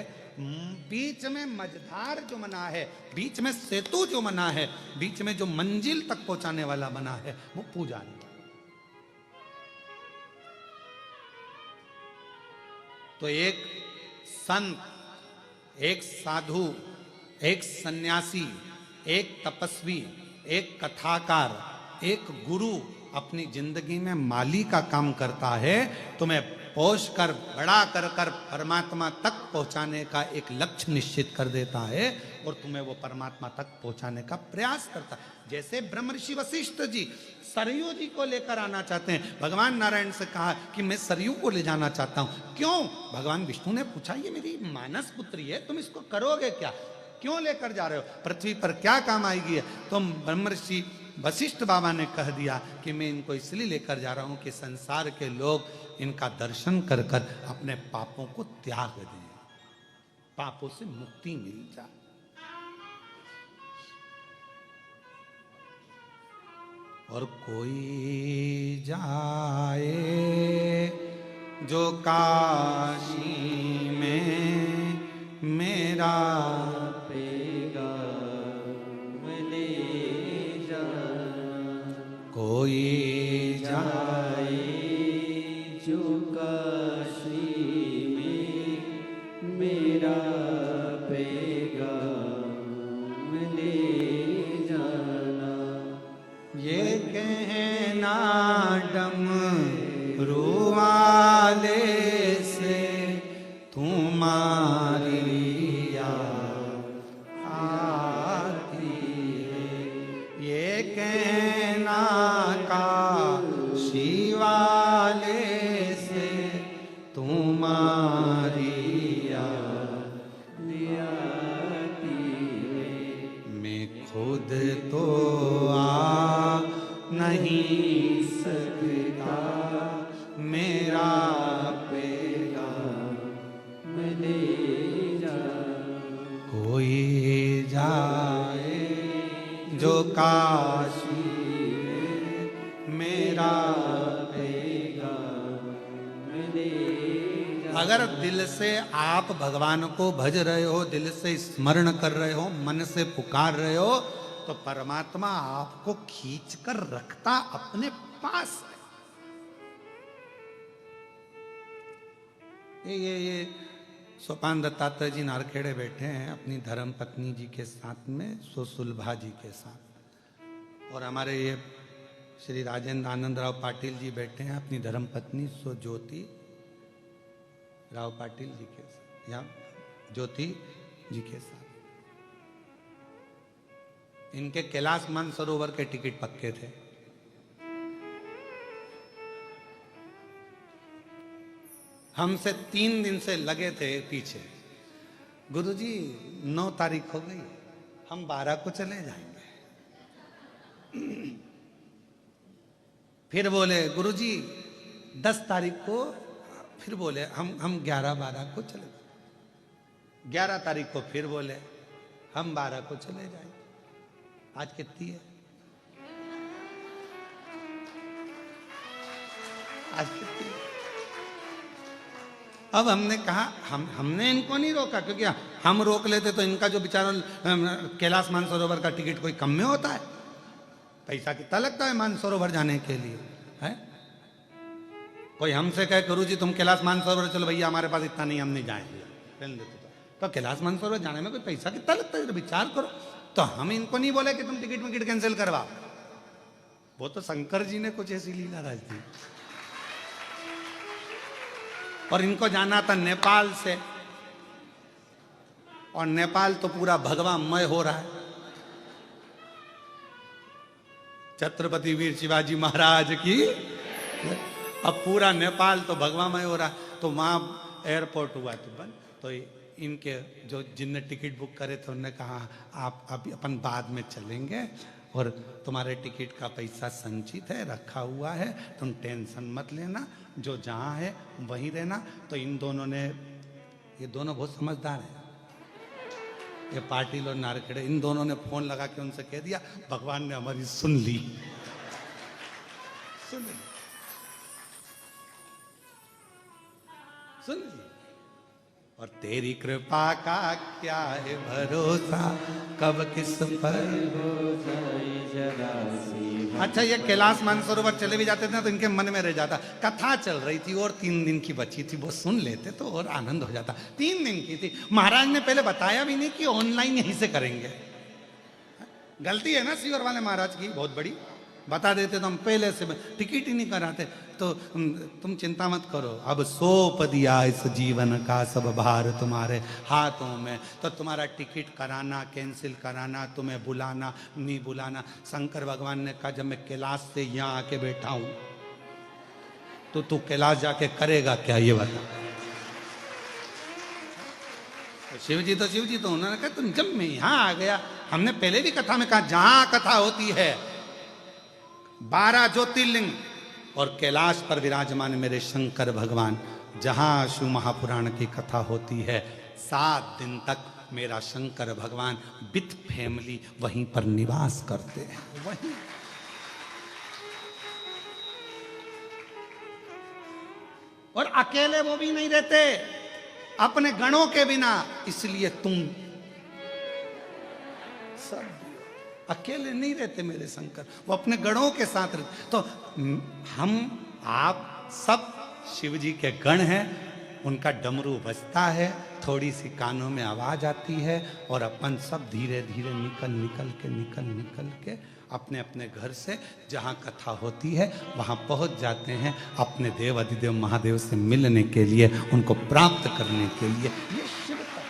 बीच में मझधार जो बना है, बीच में सेतु जो बना है, बीच में जो मंजिल तक पहुंचाने वाला बना है, वो पुजारी। तो एक संत, एक साधु, एक सन्यासी, एक तपस्वी, एक कथाकार, एक गुरु अपनी जिंदगी में माली का काम करता है, तुम्हें पोष कर बड़ा कर कर परमात्मा तक पहुंचाने का एक लक्ष्य निश्चित कर देता है, और तुम्हें वो परमात्मा तक पहुंचाने का प्रयास करता है। जैसे ब्रह्मर्षि वशिष्ठ जी सरयू जी को लेकर आना चाहते हैं। भगवान नारायण से कहा कि मैं सरयू को ले जाना चाहता हूं। क्यों? भगवान विष्णु ने पूछा, ये मेरी मानस पुत्री है, तुम इसको करोगे क्या? क्यों लेकर जा रहे हो? पृथ्वी पर क्या काम आएगी? तो ब्रह्मर्षि वशिष्ठ बाबा ने कह दिया कि मैं इनको इसलिए लेकर जा रहा हूं कि संसार के लोग इनका दर्शन कर कर अपने पापों को त्याग दें, पापों से मुक्ति मिल जाए। और कोई जाए जो काशी में मेरा पेगा ले जा, कोई जाए जो काशी में मेरा पेगा ले जाना। ये कहना डमरू वाले से तुम्हारी याद आती है, ये कहना काशी वाले से तुम्हारी याद आती है। मैं खुद तो आ नहीं सकता, मेरा पैगाम ले जा, कोई जाए जो काशी में मेरा पैगाम ले जा। अगर दिल से आप भगवान को भज रहे हो, दिल से स्मरण कर रहे हो, मन से पुकार रहे हो, तो परमात्मा आपको खींच कर रखता अपने पास है। ये सोपान दत्तात्रेय जी नारखेड़े बैठे हैं अपनी धर्म पत्नी जी के साथ में, सो सुलभा जी के साथ, और हमारे ये श्री राजेंद्र आनंद राव पाटिल जी बैठे हैं अपनी धर्म पत्नी सो ज्योति राव पाटिल जी के साथ, या ज्योति जी के साथ। इनके कैलाश मानसरोवर के टिकट पक्के थे। हमसे 3 दिन से लगे थे पीछे, गुरुजी 9 तारीख हो गई, हम 12 को चले जाएंगे। फिर बोले गुरुजी 10 तारीख को, फिर बोले हम 11-12 को चले जाएंगे। 11 तारीख को फिर बोले हम 12 को चले जाएंगे। आज कितनी है? आज कितनी है? अब हमने कहा हमने इनको नहीं रोका, क्योंकि हम रोक लेते तो इनका जो बेचारा कैलाश मानसरोवर का टिकट कोई कम में होता है। पैसा कितना लगता है मानसरोवर जाने के लिए, है? कोई हमसे कहे गुरुजी तुम कैलाश मानसरोवर चलो, भैया हमारे पास इतना नहीं, हम नहीं जाएंगे। तो कैलाश मानसरोवर जाने में कोई पैसा कितना लगता है, विचार करो। तो हम इनको नहीं बोले कि तुम टिकट कैंसिल करवाओ, वो तो शंकर जी ने कुछ ऐसी लीला रच दी। और इनको जाना था नेपाल से, और नेपाल तो पूरा भगवामय हो रहा है। छत्रपति वीर शिवाजी महाराज की, अब पूरा नेपाल तो भगवामय हो रहा है। तो वहां एयरपोर्ट हुआ तो बंद। तो इनके जो जिनने टिकट बुक करे थे उन्होंने कहा आप अभी अपन बाद में चलेंगे, और तुम्हारे टिकट का पैसा संचित है, रखा हुआ है, तुम टेंशन मत लेना, जो जहाँ है वहीं रहना। तो इन दोनों ने, ये दोनों बहुत समझदार हैं, ये पाटिल और नारखेड़े, इन दोनों ने फोन लगा के उनसे कह दिया भगवान ने हमारी सुन ली, सुन ली, सुन ली। और तेरी कृपा का क्या है भरोसा, कब किस पर हो जाए जरा सी। अच्छा, ये कैलाश मानसरोवर चले भी जाते थे ना तो इनके मन में रह जाता, कथा चल रही थी और 3 दिन की बची थी, वो सुन लेते तो और आनंद हो जाता। 3 दिन की थी, महाराज ने पहले बताया भी नहीं कि ऑनलाइन यहीं से करेंगे। गलती है ना सीवर वाले महाराज की बहुत बड़ी, बता देते तो हम पहले से टिकट ही नहीं कराते। तो तुम चिंता मत करो, अब सौंप दिया इस जीवन का सब भार तुम्हारे हाथों में। तो तुम्हारा टिकट कराना, कैंसिल कराना, तुम्हें बुलाना, नहीं बुलाना, शंकर भगवान ने कहा जब मैं कैलाश से यहाँ आके बैठा हूं तो तू कैलाश जाके करेगा क्या, ये बता। शिव जी तो उन्होंने कहा तुम जब मैं यहाँ आ गया, हमने पहले भी कथा में कहा जहां कथा होती है 12 ज्योतिर्लिंग और कैलाश पर विराजमान मेरे शंकर भगवान, जहां शिव महापुराण की कथा होती है 7 दिन तक मेरा शंकर भगवान विथ फैमिली वहीं पर निवास करते हैं, वहीं। और अकेले वो भी नहीं रहते, अपने गणों के बिना, इसलिए तुम सब अकेले नहीं रहते मेरे शंकर, वो अपने गणों के साथ रहते। तो हम आप सब शिव जी के गण हैं, उनका डमरू बजता है, थोड़ी सी कानों में आवाज आती है, और अपन सब धीरे धीरे निकल के अपने अपने घर से जहाँ कथा होती है वहाँ पहुँच जाते हैं, अपने देव अधिदेव महादेव से मिलने के लिए, उनको प्राप्त करने के लिए। ये शिव का,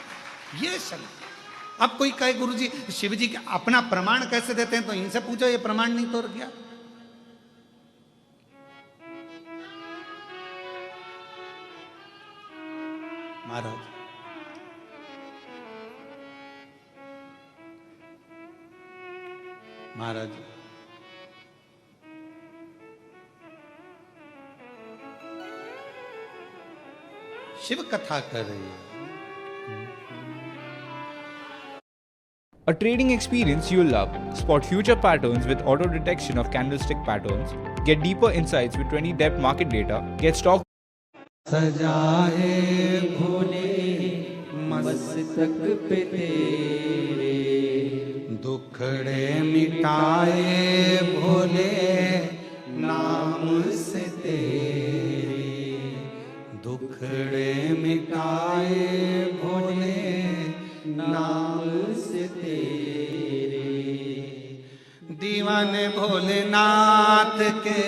ये शक्ति। अब कोई कहे गुरुजी शिव जी का अपना प्रमाण कैसे देते हैं, तो इनसे पूछो, ये प्रमाण नहीं तोड़ गया। महाराज महाराज शिव कथा कर रही है। A trading experience you'll love. Spot future patterns with auto detection of candlestick patterns. Get deeper insights with 20-depth market data. Get stock सजाए भोले मस्तक पे तेरे, दुखड़े मिटाए भोले नाम से तेरे, दुख दुखड़े मिटाए भोले नाम से तेरे दीवाने भोलेनाथ के,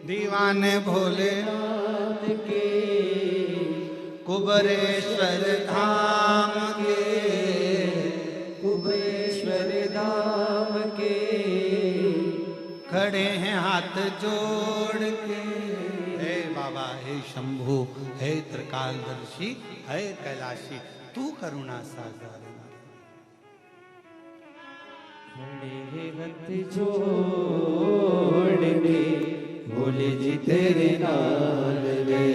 दीवाने भोलेनाथ के कुबरेश्वर धाम के, कुबेश्वर धाम के खड़े हैं हाथ जोड़ के। हे बाबा, हे शंभु, हे त्रिकालदर्शी, हे कैलाशी, तू करुणा सागर। खड़े हाथ जोड़ के भोले जी तेरे नाल रे,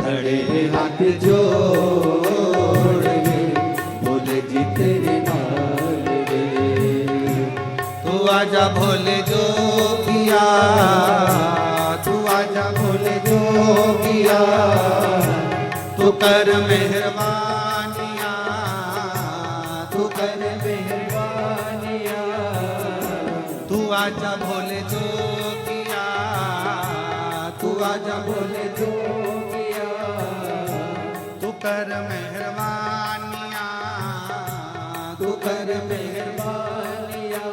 खड़े हाथ जोड़ के भोले जी तेरे नाल रे। तू आजा भोले जोगिया, तू आजा भोले जोगिया, तू कर मेहरबानिया, तू कर मेहरबानिया तू आजा भोले जोगिया, तू आजा भोले जोगिया तू कर मेहरबानिया, तू कर मेहरबानिया।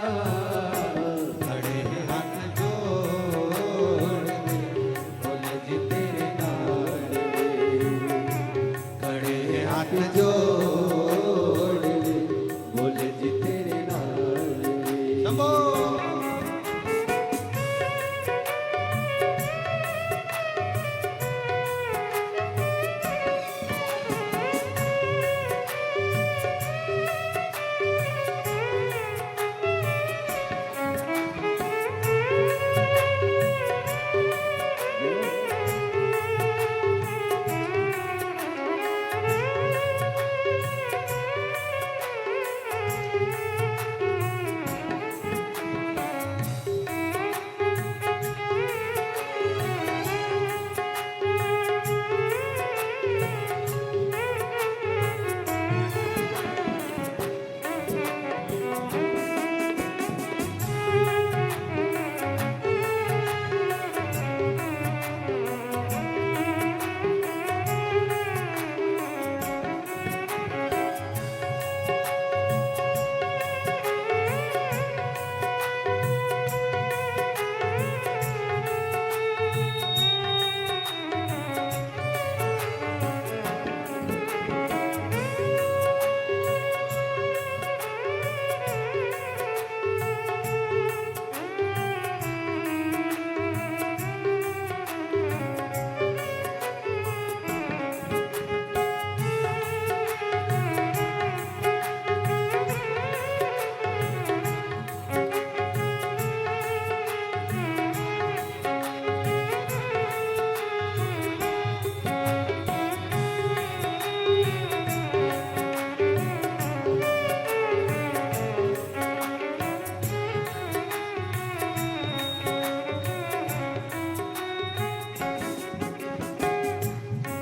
खड़े हाथ जोड़ के भोले जी तेरे नाल रे, खड़े हाथ जोड़ के भोले जी तेरे नाल रे। शंभो।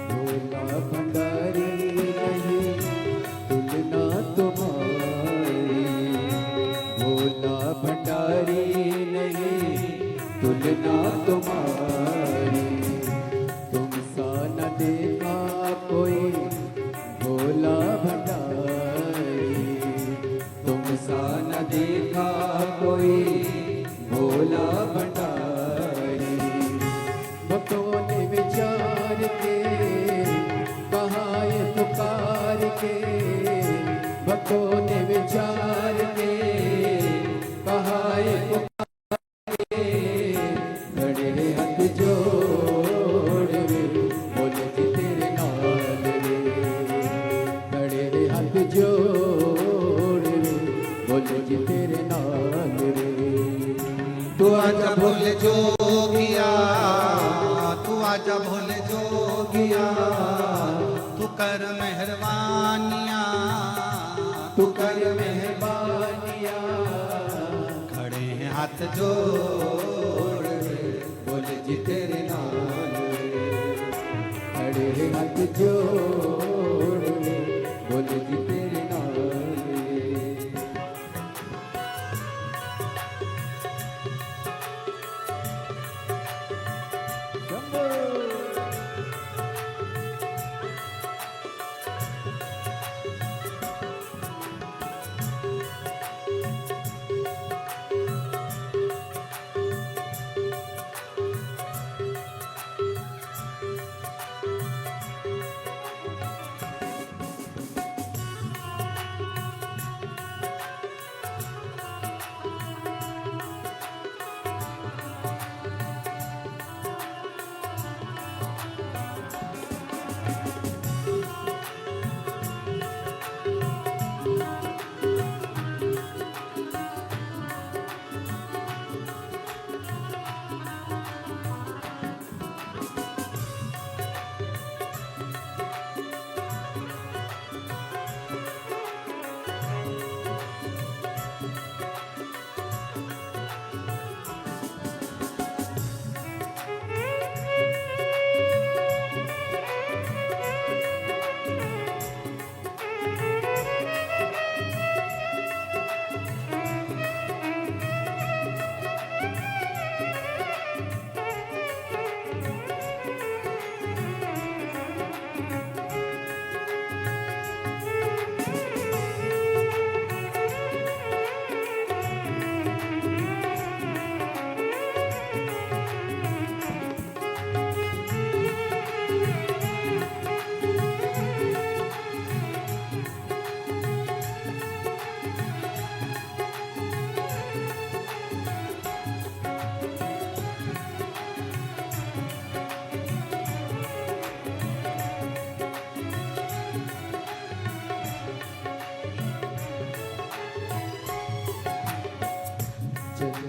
भोला भंडारी नहीं तुलना तुम्हारी, भोला भंडारी नहीं तुलना तुम्हारी। तुम सा न देखा कोई भोला भंडारी, तुम सा न देखा कोई भोला भंडारी। भक्तों ने विचार के कहा ये पुकार के, भक्तों ने विचार के कहा ये पुकार के। खड़े हाथ जोड़ रे भोले जी तेरे नाल रे, खड़े हाथ जोड़ रे भोले जी तेरे नाल रे। तू आजा भोले जोगिया, तू आजा भोले जोगिया, तू कर मेहरबानिया, तू कर मेहरबानिया। खड़े हैं हाथ जोड़ के भोले जी तेरे नाल रे, खड़े हाथ जोड़ रे भोले जी तेरे नाल रे। शंभो।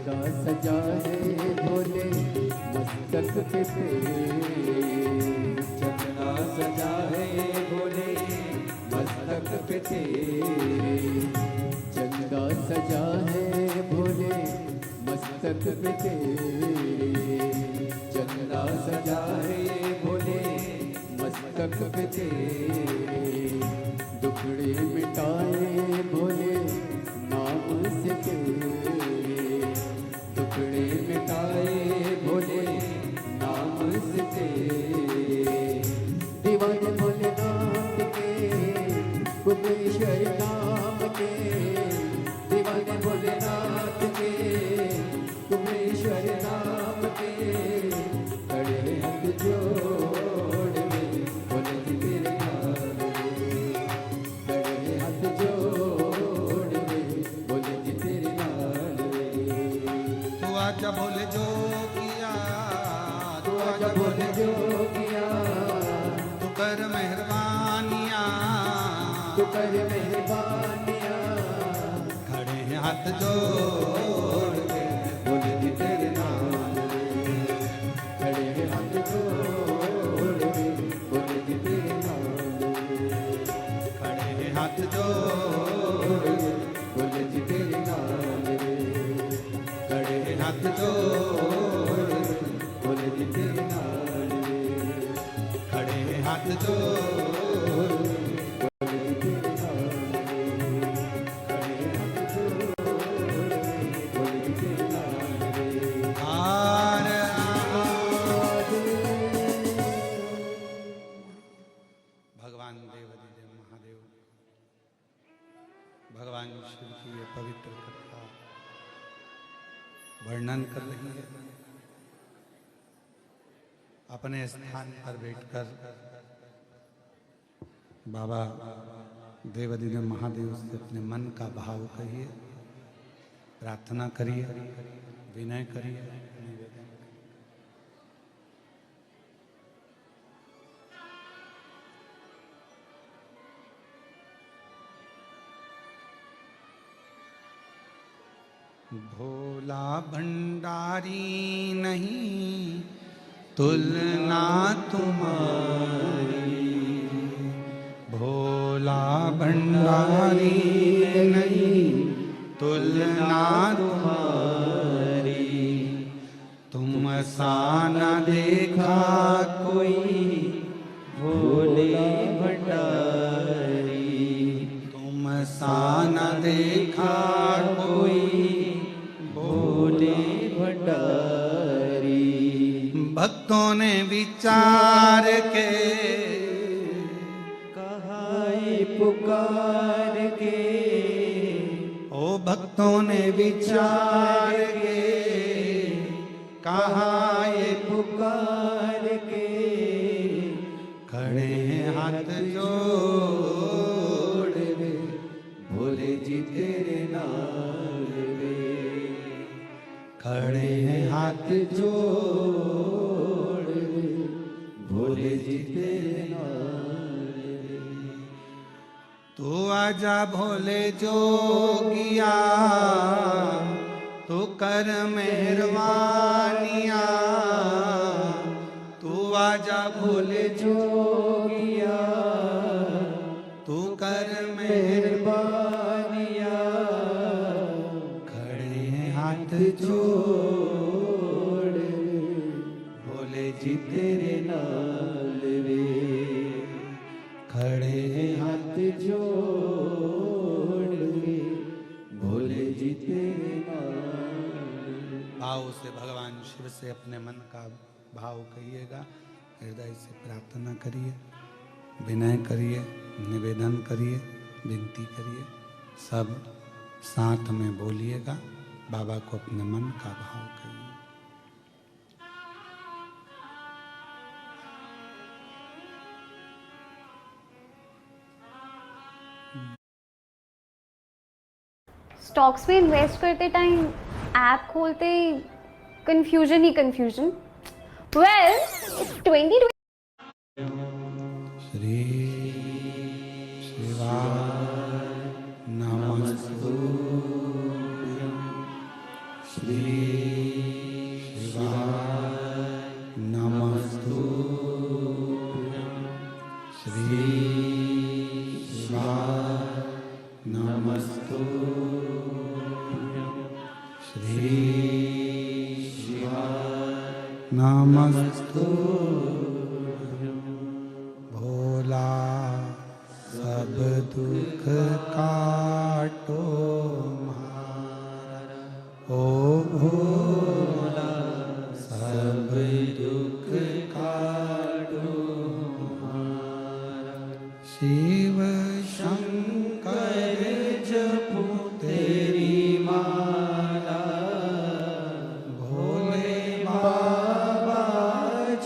चंदा सजा है भोले मस्तक पे तेरे, चंदा सजा है भोले मस्तक पे तेरे, चंदा सजा है भोले मस्तक पे तेरे, चंदा सजा है भोले मस्तक पे तेरे, दुखड़े मिटाए भोले नाम से तेरे, दुखड़े मिटाए भोले नाम से तेरे, दीवाने भोलेनाथ के कुबेश्वर नाम के, दीवाने भोलेनाथ के कुबेश्वर नाम के, खड़े हाथ जोड़ में भोले जी तेरे नाम में, खड़े हाथ जोड़ में भोले जी तेरे नाम में। तू आजा भोले जोगिया, तू आजा भोले जोगिया, तू कर मेहरबानिया, तू कर मेहरबानिया, खड़े हैं हाथ जोड़ के भोले जी तेरे नाम में, खड़े हैं हाथ जोड़ में भोले जी तेरे नाम में, खड़े हैं हाथ जोड़ के भोले जी तेरे नाम में, खड़े हैं हाथ जोड़ के भोले जी तेरे नाम में, खड़े हैं हाथ जोड़ के भोले जी तेरे नाम में, खड़े हैं हाथ जोड़ में भोले जी तेरे नाम में। हार भगवान देवादिदेव महादेव, भगवान शिव की ये पवित्र कथा वर्णन कर रही है। अपने स्थान पर बैठकर बाबा देवादिदेव महादेव से अपने मन का भाव कहिए, प्रार्थना करिए, विनय करिए, निवेदन करिए। भोला भंडारी नहीं तुलना तुम्हारी, भोला भंडारी नहीं तुलना तुम्हारी, तुम सा न देखा कोई भोले भंडारी, तुम सा न देखा कोई भोले भंडारी। भक्तों ने विचार के कहा ये पुकार के, ओ भक्तों ने विचार के कहा ये पुकार के, खड़े हैं हाथ जोड़ के भोले जी तेरे नाम में, खड़े हैं हाथ जोड़ के भोले जी तेरे नाम में। तू आजा भोले जोगिया, तू कर मेहरबानिया, तू आजा भोले जोगिया, तू कर मेहरबानिया, खड़े हैं हाथ जोड़ भोले जी तेरे नाम में, खड़े हैं हाथ जोड़ भोले जी तेरे नाम। भाव से भगवान शिव से अपने मन का भाव कहिएगा, हृदय से प्रार्थना करिए, विनय करिए, निवेदन करिए, विनती करिए, सब साथ में बोलिएगा, बाबा को अपने मन का भाव कहिए। स्टॉक्स में इन्वेस्ट करते टाइम ऐप खोलते ही कंफ्यूजन ही कंफ्यूजन। वेल 2020 श्री शिवाय नमस्तु, श्री नमस्तु श्री नमस्तु भोला सब दुख काटो हमारा। ओ भोला सब दुख काटो हमारा। शिव शंकर जपो तेरी माला, भोले बाबा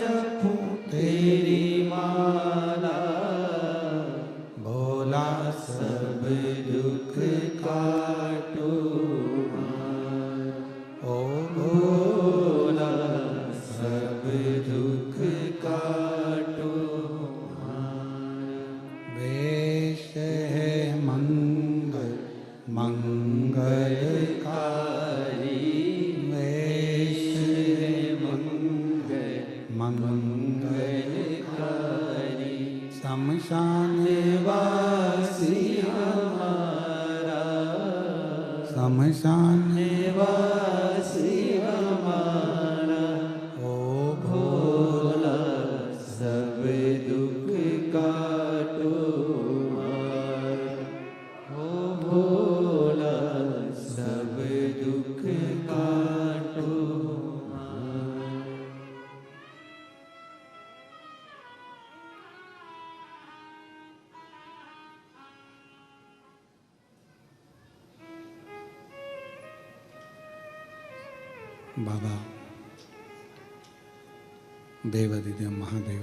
जपो तेरी माला, भोला सब दुख काटो हमारा। ओ भोला सब दुख काटो हमारा। वेश है मंगल मंगलकारी, वेश है मंगल मंगलकारी। शमशान वासी हमारा, शमशान वासी हमारा। ओ भोला सब दुख काटो हमारा। ओ भोला सब दुख काटो हमारा। बाबा देवादिदेव महादेव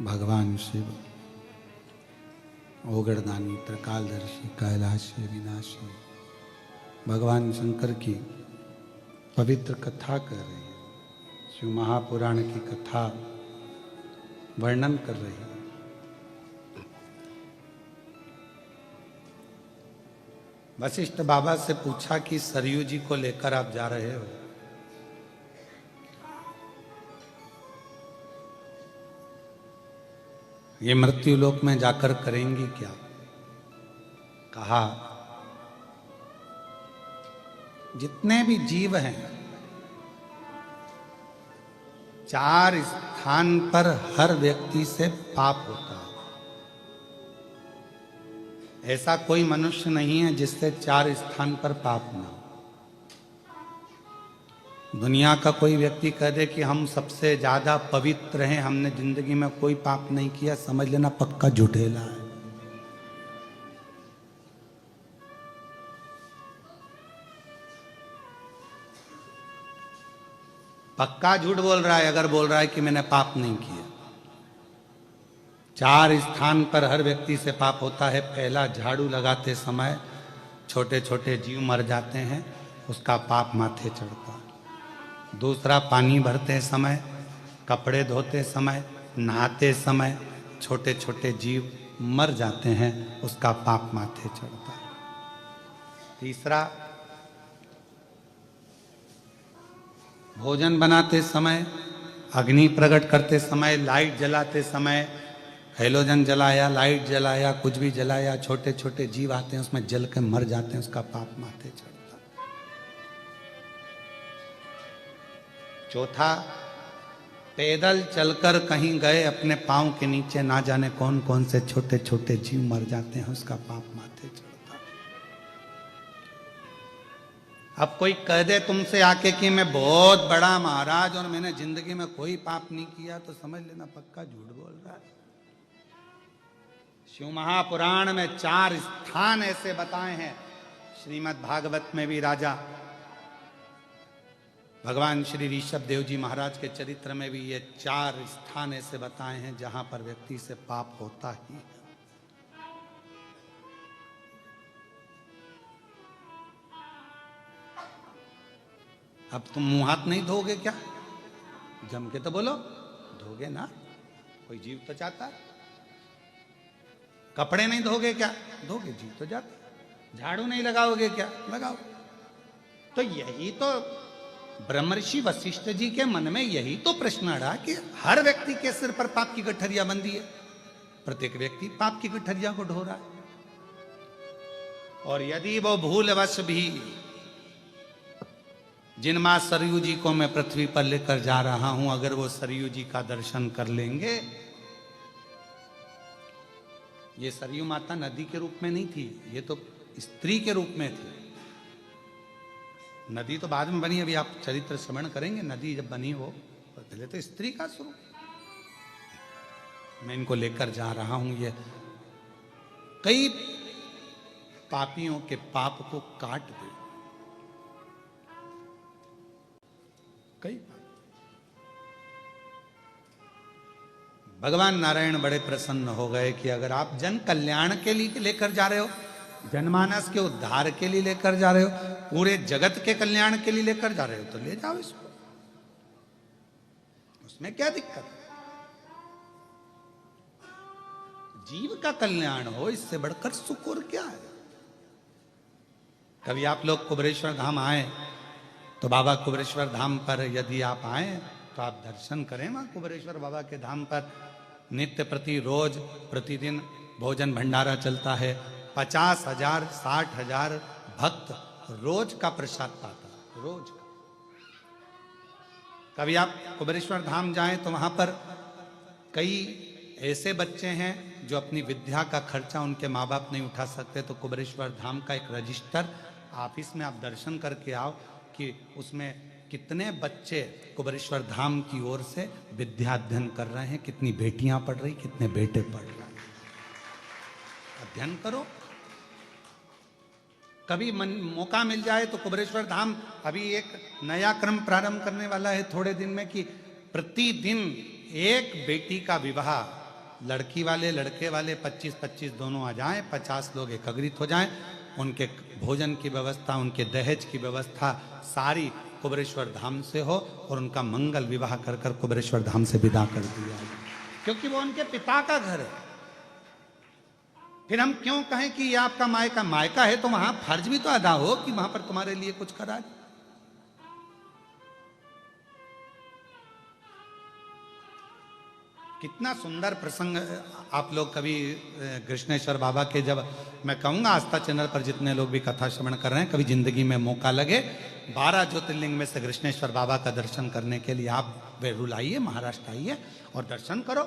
भगवान शिव ओगड़दानी त्रिकालदर्शी कैलाशी विनाशी भगवान शंकर की पवित्र कथा कर रही है। शिव महापुराण की कथा वर्णन कर रही है। वशिष्ठ बाबा से पूछा कि सरयू जी को लेकर आप जा रहे हो, ये मृत्यु लोक में जाकर करेंगी क्या? कहा जितने भी जीव हैं, 4 स्थान पर हर व्यक्ति से पाप होता है। ऐसा कोई मनुष्य नहीं है जिससे 4 स्थान पर पाप ना हो। दुनिया का कोई व्यक्ति कह दे कि हम सबसे ज्यादा पवित्र हैं, हमने जिंदगी में कोई पाप नहीं किया, समझ लेना पक्का झूठेला है। पक्का झूठ बोल रहा है अगर बोल रहा है कि मैंने पाप नहीं किया। 4 स्थान पर हर व्यक्ति से पाप होता है। पहला, झाड़ू लगाते समय छोटे छोटे जीव मर जाते हैं, उसका पाप माथे चढ़ता है। दूसरा, पानी भरते समय, कपड़े धोते समय, नहाते समय छोटे छोटे जीव मर जाते हैं, उसका पाप माथे चढ़ता है। तीसरा, भोजन बनाते समय, अग्नि प्रकट करते समय, लाइट जलाते समय, हेलोजन जलाया, लाइट जलाया, कुछ भी जलाया, छोटे छोटे जीव आते हैं उसमें जल के मर जाते हैं, उसका पाप माथे चढ़ता है। चौथा, पैदल चलकर कहीं गए, अपने पांव के नीचे ना जाने कौन कौन से छोटे छोटे जीव मर जाते हैं, उसका पाप माथे चढ़ता है। अब कोई कह दे तुमसे आके कि मैं बहुत बड़ा महाराज और मैंने जिंदगी में कोई पाप नहीं किया, तो समझ लेना पक्का झूठ बोल रहा है। शिव महापुराण में 4 स्थान ऐसे बताए हैं। श्रीमद् भागवत में भी राजा भगवान श्री ऋषभ देव जी महाराज के चरित्र में भी ये 4 स्थान ऐसे बताए हैं जहां पर व्यक्ति से पाप होता ही है। अब तुम मुंह हाथ नहीं धोगे क्या? जम के तो बोलो, धोगे ना, कोई जीव तो जाता है। कपड़े नहीं धोगे क्या? धोगे, जीव तो जाता। झाड़ू नहीं लगाओगे क्या? लगाओ। तो यही तो ब्रह्मर्षि वशिष्ठ जी के मन में यही तो प्रश्न अड़ा कि हर व्यक्ति के सिर पर पाप की गठरिया बंधी है। प्रत्येक व्यक्ति पाप की गठरिया को ढो रहा है। और यदि वो भूलवश भी जिन मां सरयू जी को मैं पृथ्वी पर लेकर जा रहा हूं, अगर वो सरयू जी का दर्शन कर लेंगे, ये सरयू माता नदी के रूप में नहीं थी, ये तो स्त्री के रूप में थी। नदी तो बाद में बनी, अभी आप चरित्र श्रवण करेंगे, नदी जब बनी हो पहले तो स्त्री का स्वरूप। मैं इनको लेकर जा रहा हूं, ये कई पापियों के पाप को काट दे, कई। भगवान नारायण बड़े प्रसन्न हो गए कि अगर आप जन कल्याण के लिए लेकर जा रहे हो, जनमानस के उद्धार के लिए लेकर जा रहे हो, पूरे जगत के कल्याण के लिए लेकर जा रहे हो, तो ले जाओ इसको, उसमें क्या दिक्कत है? जीव का कल्याण हो, इससे बढ़कर सुख और क्या है? कभी आप लोग कुबेरेश्वर धाम आए तो बाबा कुबेरेश्वर धाम पर यदि आप आए तो आप दर्शन करें। वहां कुबेरेश्वर बाबा के धाम पर नित्य प्रति रोज प्रतिदिन भोजन भंडारा चलता है। 50,000 60,000 भक्त रोज का प्रसाद पाता है, रोज का। कभी आप कुबेरेश्वर धाम जाएं तो वहां पर कई ऐसे बच्चे हैं जो अपनी विद्या का खर्चा उनके माँ बाप नहीं उठा सकते, तो कुबेरेश्वर धाम का एक रजिस्टर ऑफिस में आप दर्शन करके आओ कि उसमें कितने बच्चे कुबेरेश्वर धाम की ओर से विद्या अध्ययन कर रहे हैं, कितनी बेटियां पढ़ रही, कितने बेटे पढ़ रहे हैं। अध्ययन करो। कभी मौका मिल जाए तो कुबेरेश्वर धाम अभी एक नया क्रम प्रारंभ करने वाला है थोड़े दिन में, कि प्रतिदिन एक बेटी का विवाह, लड़की वाले लड़के वाले 25-25 दोनों आ जाएं, 50 लोग एकत्रित हो जाएं, उनके भोजन की व्यवस्था, उनके दहेज की व्यवस्था सारी कुबेरेश्वर धाम से हो और उनका मंगल विवाह कर कर कुबेरेश्वर धाम से विदा कर दिया, क्योंकि वो उनके पिता का घर है। फिर हम क्यों कहें कि ये आपका मायका? मायका है तो वहां फर्ज भी तो अदा हो कि वहां पर तुम्हारे लिए कुछ करा जाए। कितना सुंदर प्रसंग। आप लोग कभी कृष्णेश्वर बाबा के, जब मैं कहूँगा आस्था चैनल पर जितने लोग भी कथा श्रवण कर रहे हैं, कभी जिंदगी में मौका लगे 12 ज्योतिर्लिंग में से कृष्णेश्वर बाबा का दर्शन करने के लिए आप वेरुल आइए, महाराष्ट्र आइए और दर्शन करो।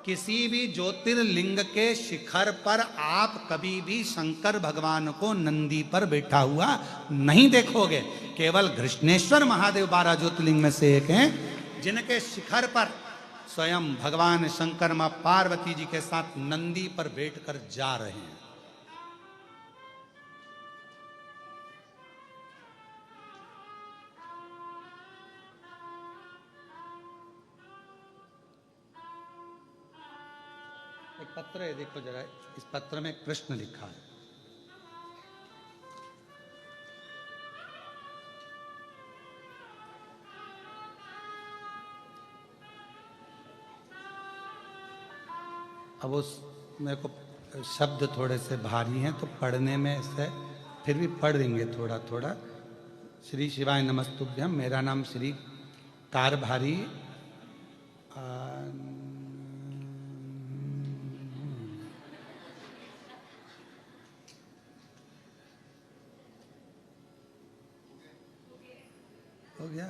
किसी भी ज्योतिर्लिंग के शिखर पर आप कभी भी शंकर भगवान को नंदी पर बैठा हुआ नहीं देखोगे। केवल कृष्णेश्वर महादेव 12 ज्योतिर्लिंग में से एक हैं, जिनके शिखर पर स्वयं भगवान शंकर मां पार्वती जी के साथ नंदी पर बैठकर जा रहे हैं। एक पत्र है, देखो जरा, इस पत्र में कृष्ण लिखा है। अब उस मेरे को शब्द थोड़े से भारी हैं तो पढ़ने में से फिर भी पढ़ देंगे थोड़ा थोड़ा। श्री शिवाय नमस्तुभ्यम। मेरा नाम श्री कारभारी हो गया।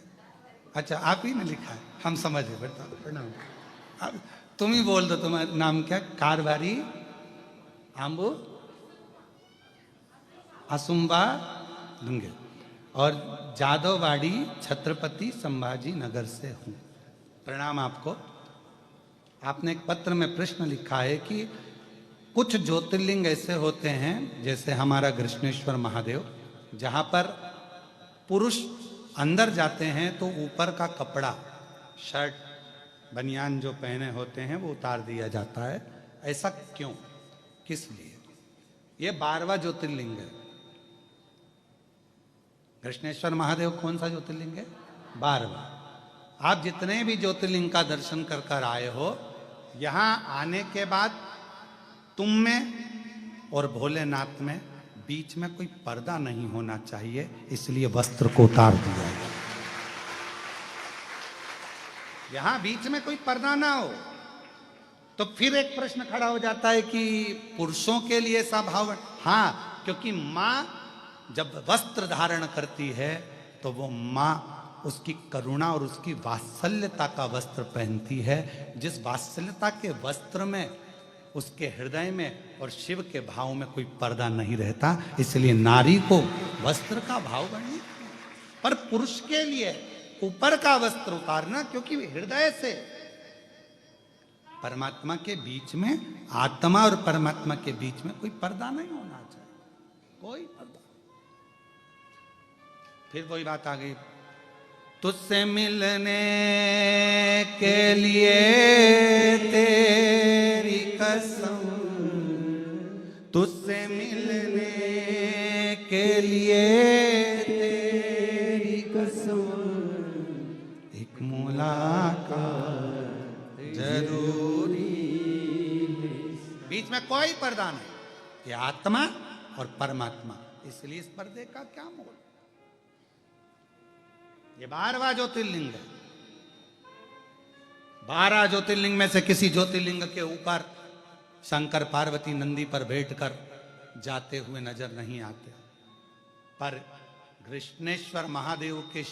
अच्छा, आप ही ने लिखा है, हम समझ गए। प्रणाम। अब तुम ही बोल दो, तुम्हारा नाम क्या? कारभारी आंबू असुम्बा दूंगे और जादववाड़ी छत्रपति संभाजी नगर से हूं। प्रणाम आपको। आपने एक पत्र में प्रश्न लिखा है कि कुछ ज्योतिर्लिंग ऐसे होते हैं, जैसे हमारा कृष्णेश्वर महादेव, जहां पर पुरुष अंदर जाते हैं तो ऊपर का कपड़ा, शर्ट बनियान जो पहने होते हैं वो उतार दिया जाता है। ऐसा क्यों, किस लिए? ये 12वां ज्योतिर्लिंग है। कृष्णेश्वर महादेव कौन सा ज्योतिर्लिंग है? 12वां। आप जितने भी ज्योतिर्लिंग का दर्शन कर कर आए हो, यहां आने के बाद तुम में और भोलेनाथ में बीच में कोई पर्दा नहीं होना चाहिए, इसलिए वस्त्र को उतार दिया है। यहां बीच में कोई पर्दा ना हो। तो फिर एक प्रश्न खड़ा हो जाता है कि पुरुषों के लिए ऐसा भाव हाँ, क्योंकि माँ जब वस्त्र धारण करती है तो वो माँ उसकी करुणा और उसकी वात्सल्यता का वस्त्र पहनती है, जिस वात्सल्यता के वस्त्र में उसके हृदय में और शिव के भाव में कोई पर्दा नहीं रहता। इसलिए नारी को वस्त्र का भाव बढ़ने, पर पुरुष के लिए ऊपर का वस्त्र उतारना, क्योंकि हृदय से परमात्मा के बीच में, आत्मा और परमात्मा के बीच में कोई पर्दा नहीं होना चाहिए, कोई पर्दा। फिर वही बात आ गई, तुझसे मिलने के लिए तेरी कसम, तुझसे मिलने के लिए तेरी कसम, एक मुलाकात जरूरी। बीच में कोई पर्दा नहीं, ये आत्मा और परमात्मा, इसलिए इस पर्दे का क्या मोल। ये 12वां ज्योतिर्लिंग है। 12 ज्योतिर्लिंग में से किसी ज्योतिर्लिंग के ऊपर शंकर पार्वती नंदी पर बैठकर जाते हुए नजर नहीं आते, पर कृष्णेश्वर महादेव के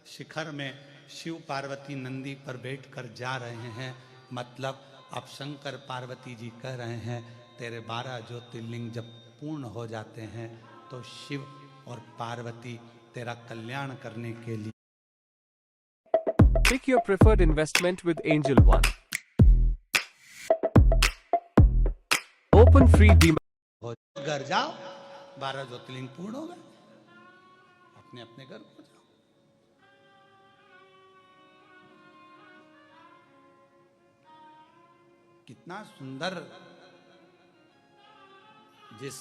शिखर में शिव पार्वती नंदी पर बैठकर जा रहे हैं। मतलब अब शंकर पार्वती जी कह रहे हैं तेरे 12 ज्योतिर्लिंग जब पूर्ण हो जाते हैं तो शिव और पार्वती तेरा कल्याण करने के लिए। Pick your preferred investment with Angel One. Open free demat. घर जाओ, 12 ज्योतिर्लिंग पूर्ण हो गए, अपने अपने घर को जाओ। कितना सुंदर, जिस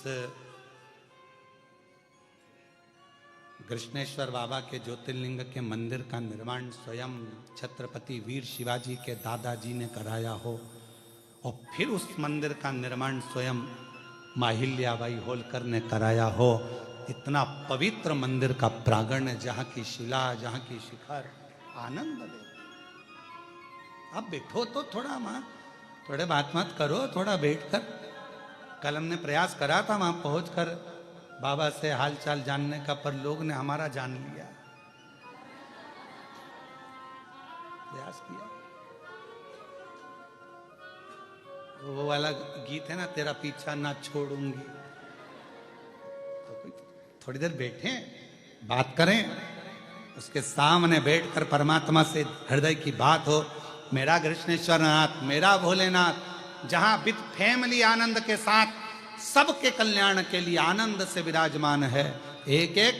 कृष्णेश्वर बाबा के ज्योतिर्लिंग के मंदिर का निर्माण स्वयं छत्रपति वीर शिवाजी के दादाजी ने कराया हो, और फिर उस मंदिर का निर्माण स्वयं माहिल्याबाई होलकर ने कराया हो, इतना पवित्र मंदिर का प्रांगण, जहाँ की शिला, जहाँ की शिखर आनंद दे। अब बैठो तो थोड़ा माँ, थोड़े बात मत करो, थोड़ा बैठकर। कल हमने प्रयास करा था वहां पहुंचकर बाबा से हालचाल जानने का, पर लोग ने हमारा जान लिया। प्रयास किया, वो वाला गीत है ना, तेरा पीछा ना छोड़ूंगी। तो थोड़ी देर बैठे, बात करें, उसके सामने बैठकर परमात्मा से हृदय की बात हो। मेरा कृष्णेश्वर नाथ, मेरा भोलेनाथ, जहां विद फैमिली आनंद के साथ सबके कल्याण के लिए आनंद से विराजमान है। एक एक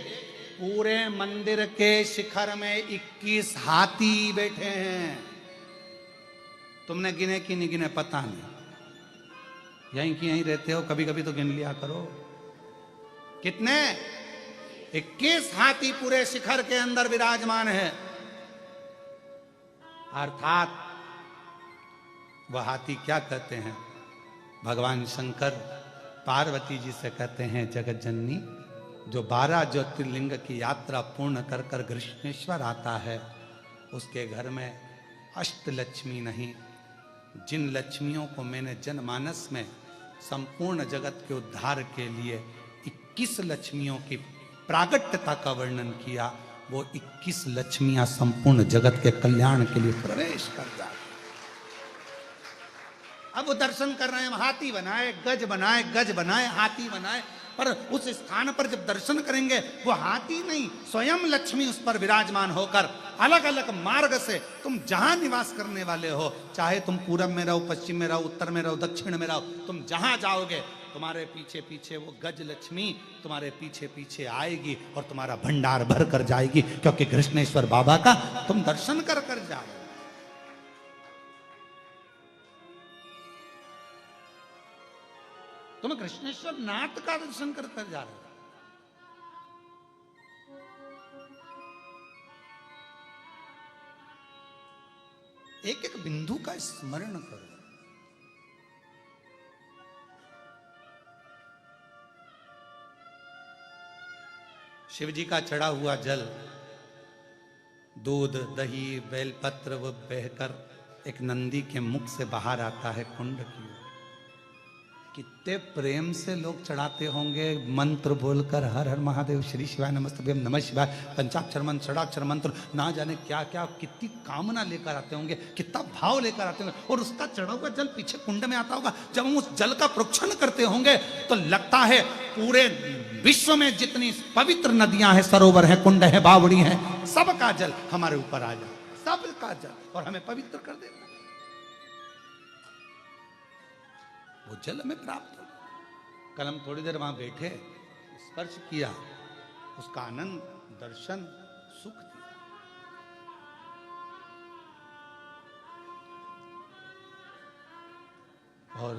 पूरे मंदिर के शिखर में 21 हाथी बैठे हैं। तुमने गिने कि नहीं गिने पता नहीं, यहीं की यहीं रहते हो, कभी कभी तो गिन लिया करो। कितने? 21 हाथी पूरे शिखर के अंदर विराजमान है। अर्थात वह हाथी क्या कहते हैं? भगवान शंकर पार्वती जी से कहते हैं, जगत जननी, जो 12 ज्योतिर्लिंग की यात्रा पूर्ण कर कर कृष्णेश्वर आता है, उसके घर में अष्टलक्ष्मी नहीं, जिन लक्ष्मियों को मैंने जनमानस में संपूर्ण जगत के उद्धार के लिए 21 लक्ष्मियों की प्रागट्यता का वर्णन किया, वो 21 लक्ष्मियां संपूर्ण जगत के कल्याण के लिए प्रवेश कर जाए। अब वो दर्शन कर रहे हैं, हाथी बनाए, गज बनाए, हाथी बनाए, पर उस स्थान पर जब दर्शन करेंगे वो हाथी नहीं, स्वयं लक्ष्मी उस पर विराजमान होकर अलग अलग मार्ग से, तुम जहां निवास करने वाले हो, चाहे तुम पूरब में रहो, पश्चिम में रहो, उत्तर में रहो, दक्षिण में रहो, तुम जहां जाओगे तुम्हारे पीछे पीछे वो गज लक्ष्मी तुम्हारे पीछे पीछे आएगी और तुम्हारा भंडार भर कर जाएगी, क्योंकि कृष्णेश्वर बाबा का तुम दर्शन कर कर जाओ। तुम कृष्णेश्वर नाथ का दर्शन कर कर जा रहे हो। एक एक बिंदु का स्मरण करो। शिव जी का चढ़ा हुआ जल, दूध, दही, बेलपत्र वो बहकर एक नंदी के मुख से बाहर आता है कुंड की ओर। कितने प्रेम से लोग चढ़ाते होंगे मंत्र बोलकर, हर हर महादेव, श्री शिवाय नमस्तभ्यम, नमः शिवाय, पंचाक्षर मंत्र, षडाक्षर मंत्र, ना जाने क्या क्या, कितनी कामना लेकर आते होंगे, कितना भाव लेकर आते होंगे, और उसका चढ़ा हुआ जल पीछे कुंड में आता होगा। जब हम उस जल का प्रोक्षण करते होंगे तो लगता है पूरे विश्व में जितनी पवित्र नदियां हैं, सरोवर है, कुंड है, बावड़ी है, सबका जल हमारे ऊपर आ जाए, सबका जल, और हमें पवित्र कर देगा। वो जल हमें प्राप्त हो। कल हम थोड़ी देर वहां बैठे, स्पर्श किया, उसका आनंद, दर्शन, सुख दिया। और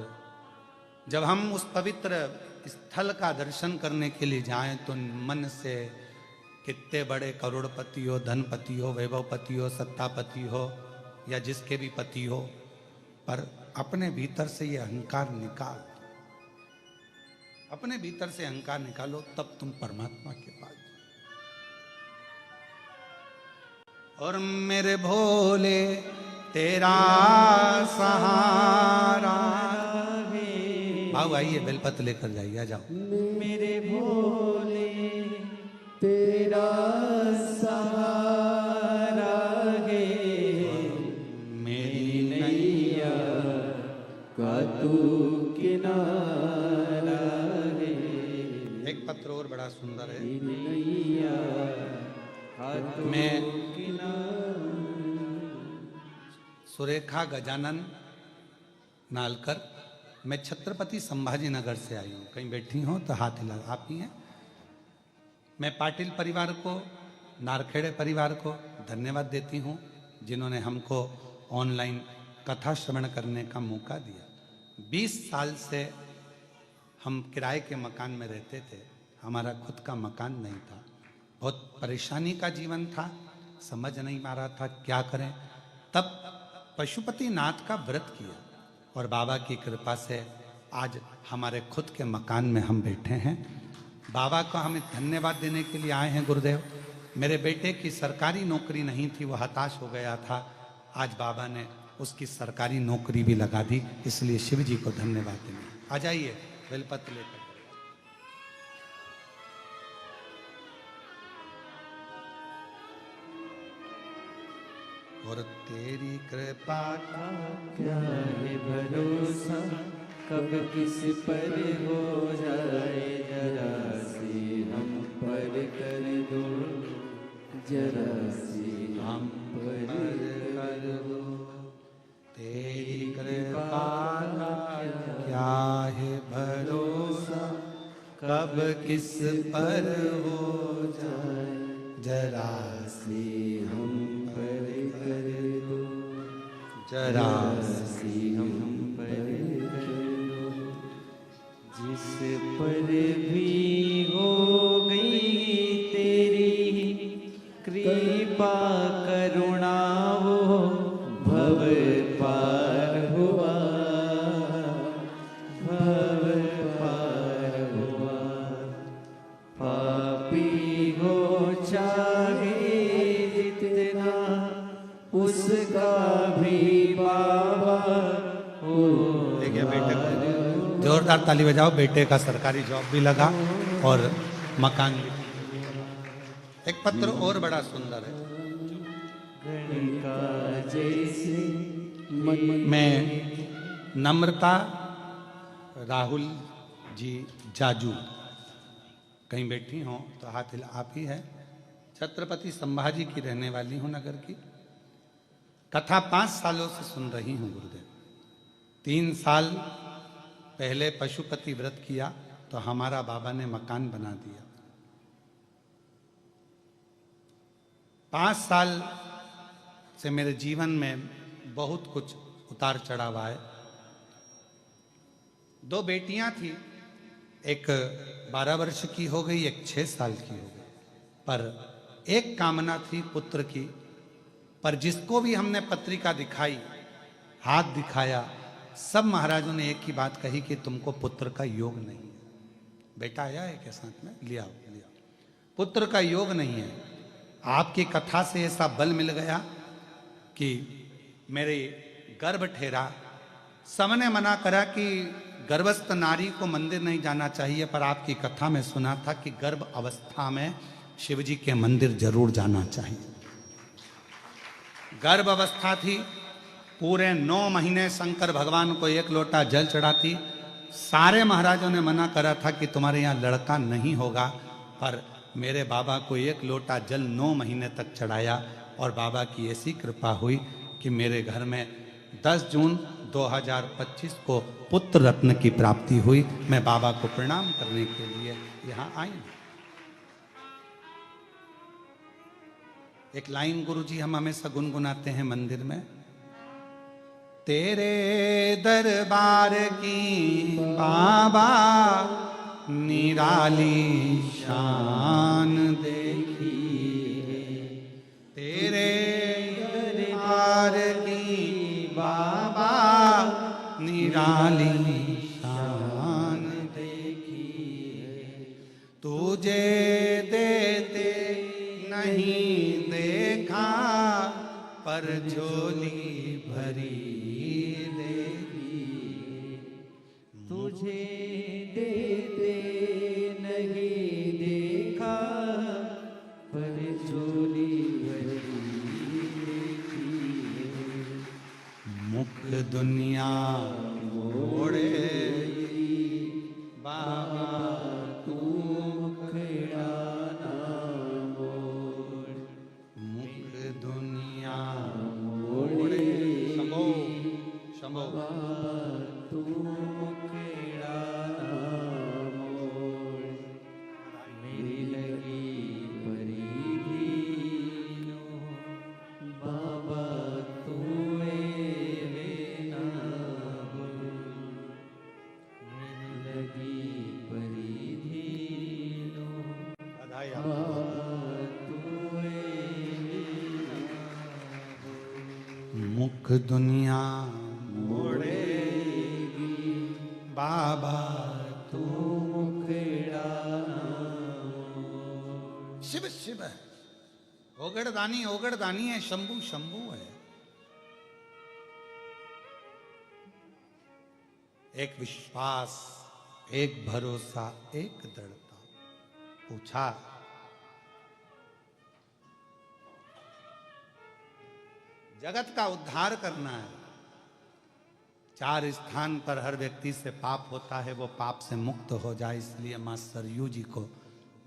जब हम उस पवित्र स्थल का दर्शन करने के लिए जाएं तो मन से कितने बड़े करोड़पति हो, धनपति हो, वैभवपति हो, सत्तापति हो, या जिसके भी पति हो, पर अपने भीतर से ये अहंकार निकाल, अपने भीतर से अहंकार निकालो, तब तुम परमात्मा के पास। और मेरे भोले तेरा सहारा, भाव आइए, बेलपत्र लेकर जाइए, आ जाओ। मेरे भोले तेरा सहारा है, मेरी नैया का तू किनारा है। एक पत्र और बड़ा सुंदर है। मेरी नैया का तू मैं किनारा। सुरेखा गजानन नालकर, मैं छत्रपति संभाजी नगर से आई हूँ। कहीं बैठी हो तो हाथ हिला, आप ही हैं। मैं पाटिल परिवार को, नारखेड़े परिवार को धन्यवाद देती हूँ, जिन्होंने हमको ऑनलाइन कथा श्रवण करने का मौका दिया। 20 साल से हम किराए के मकान में रहते थे, हमारा खुद का मकान नहीं था, बहुत परेशानी का जीवन था, समझ नहीं आ रहा था क्या करें। तब पशुपतिनाथ का व्रत किया और बाबा की कृपा से आज हमारे खुद के मकान में हम बैठे हैं। बाबा को हमें धन्यवाद देने के लिए आए हैं। गुरुदेव, मेरे बेटे की सरकारी नौकरी नहीं थी, वो हताश हो गया था, आज बाबा ने उसकी सरकारी नौकरी भी लगा दी, इसलिए शिव जी को धन्यवाद देंगे। आ जाइए, बेलपत्र लेकर। और तेरी कृपा का क्या है भरोसा, कब किस पर हो जाए, जरा सी हम पर कर दो, जरा सी हम पर कर दो। तेरी कृपा का क्या है भरोसा, कब किस पर हो जाए, जरा सी हम पर कर दो, जरा सी हम पर कर दो। जिस पर भी हो गई तेरी कृपा करुणा, वो भव पार हुआ, भव पार हुआ। पापी हो चाहे जितना, उसका भी बाबा हो। देखिए बेटे को जोरदार ताली बजाओ, बेटे का सरकारी जॉब भी लगा और मकान भी। एक पत्र और बड़ा सुंदर है। गणिका जैसे मैं नम्रता राहुल जी जाजू, कहीं बैठी हो तो हाथ हिला, आप ही है। छत्रपति संभाजी की रहने वाली हूँ, नगर की। कथा 5 सालों से सुन रही हूँ गुरुदेव। 3 साल पहले पशुपति व्रत किया तो हमारा बाबा ने मकान बना दिया। 5 साल से मेरे जीवन में बहुत कुछ उतार चढ़ाव आए। 2 बेटियां थी, एक 12 वर्ष की हो गई, एक 6 साल की हो गई, पर एक कामना थी पुत्र की। पर जिसको भी हमने पत्रिका दिखाई, हाथ दिखाया, सब महाराजों ने एक ही बात कही कि तुमको पुत्र का योग नहीं है। बेटा आया है क्या साथ में? लिया लिया, पुत्र का योग नहीं है। आपकी कथा से ऐसा बल मिल गया कि मेरे गर्भ ठेरा। सबने मना करा कि गर्भस्थ नारी को मंदिर नहीं जाना चाहिए, पर आपकी कथा में सुना था कि गर्भ अवस्था में शिव जी के मंदिर जरूर जाना चाहिए। गर्भ अवस्था थी, पूरे 9 महीने शंकर भगवान को 1 लोटा जल चढ़ाती। सारे महाराजों ने मना करा था कि तुम्हारे यहाँ लड़का नहीं होगा, पर मेरे बाबा को 1 लोटा जल 9 महीने तक चढ़ाया और बाबा की ऐसी कृपा हुई कि मेरे घर में 10 जून 2025 को पुत्र रत्न की प्राप्ति हुई। मैं बाबा को प्रणाम करने के लिए यहाँ आई। एक लाइन गुरुजी हम हमेशा गुनगुनाते हैं मंदिर में, तेरे दरबार की बाबा निराली शान देखी, तेरे दरबार की बाबा निराली शान देखी, तुझे देते नहीं देखा पर झोली भरी देगी, तुझे देते नहीं देखा पर झोली भरी देखी, मुख दुनिया मोड़े बाबा तू मुखड़ा ना मोड़, मुख दुनिया मोड़े। शंभो शंभो। तू मुखड़ा ना मोड़, मेरी लगी परिधीनो बाबा तू मेरे ना बोल, मेरी लगी परिधीनो बधाई बाबा आपको। तू मेरे ना बोल, मुख दुनिया मोड़ेगी बाबा तू मुखड़ा ना मोड़। शिव शिव है, ओगड़ दानी है, शंभू शंभू है। एक विश्वास, एक भरोसा, एक दृढ़ता। पूछा जगत का उद्धार करना है, 4 स्थान पर हर व्यक्ति से पाप होता है, वो पाप से मुक्त हो जाए, इसलिए मां सरयू जी को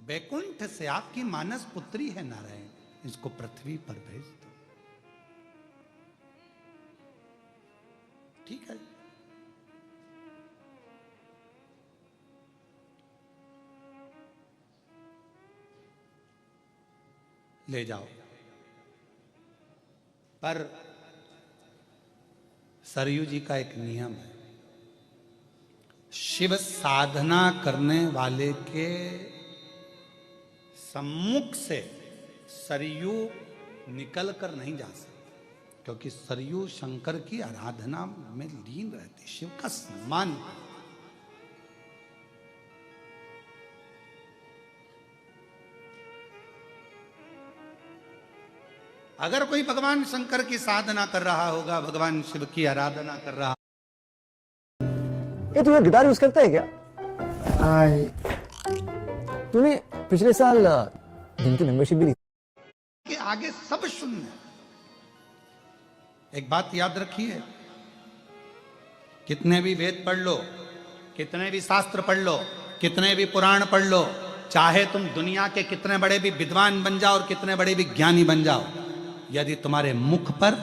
बैकुंठ से, आपकी मानस पुत्री है नारायण, इसको पृथ्वी पर भेज दो। ठीक है, ले जाओ। पर सरयू जी का एक नियम है, शिव साधना करने वाले के सम्मुख से सरयू निकल कर नहीं जा सकती, क्योंकि सरयू शंकर की आराधना में लीन रहती, शिव का सम्मान। अगर कोई भगवान शंकर की साधना कर रहा होगा, भगवान शिव की आराधना कर रहा, ये तू गिटार यूज करता है क्या? तूने पिछले साल दिन की मेंबरशिप भी ली। कि आगे सब शून्य। एक बात याद रखिए, कितने भी वेद पढ़ लो, कितने भी शास्त्र पढ़ लो, कितने भी पुराण पढ़ लो, चाहे तुम दुनिया के कितने बड़े भी विद्वान बन जाओ और कितने बड़े भी ज्ञानी बन जाओ, यदि तुम्हारे मुख पर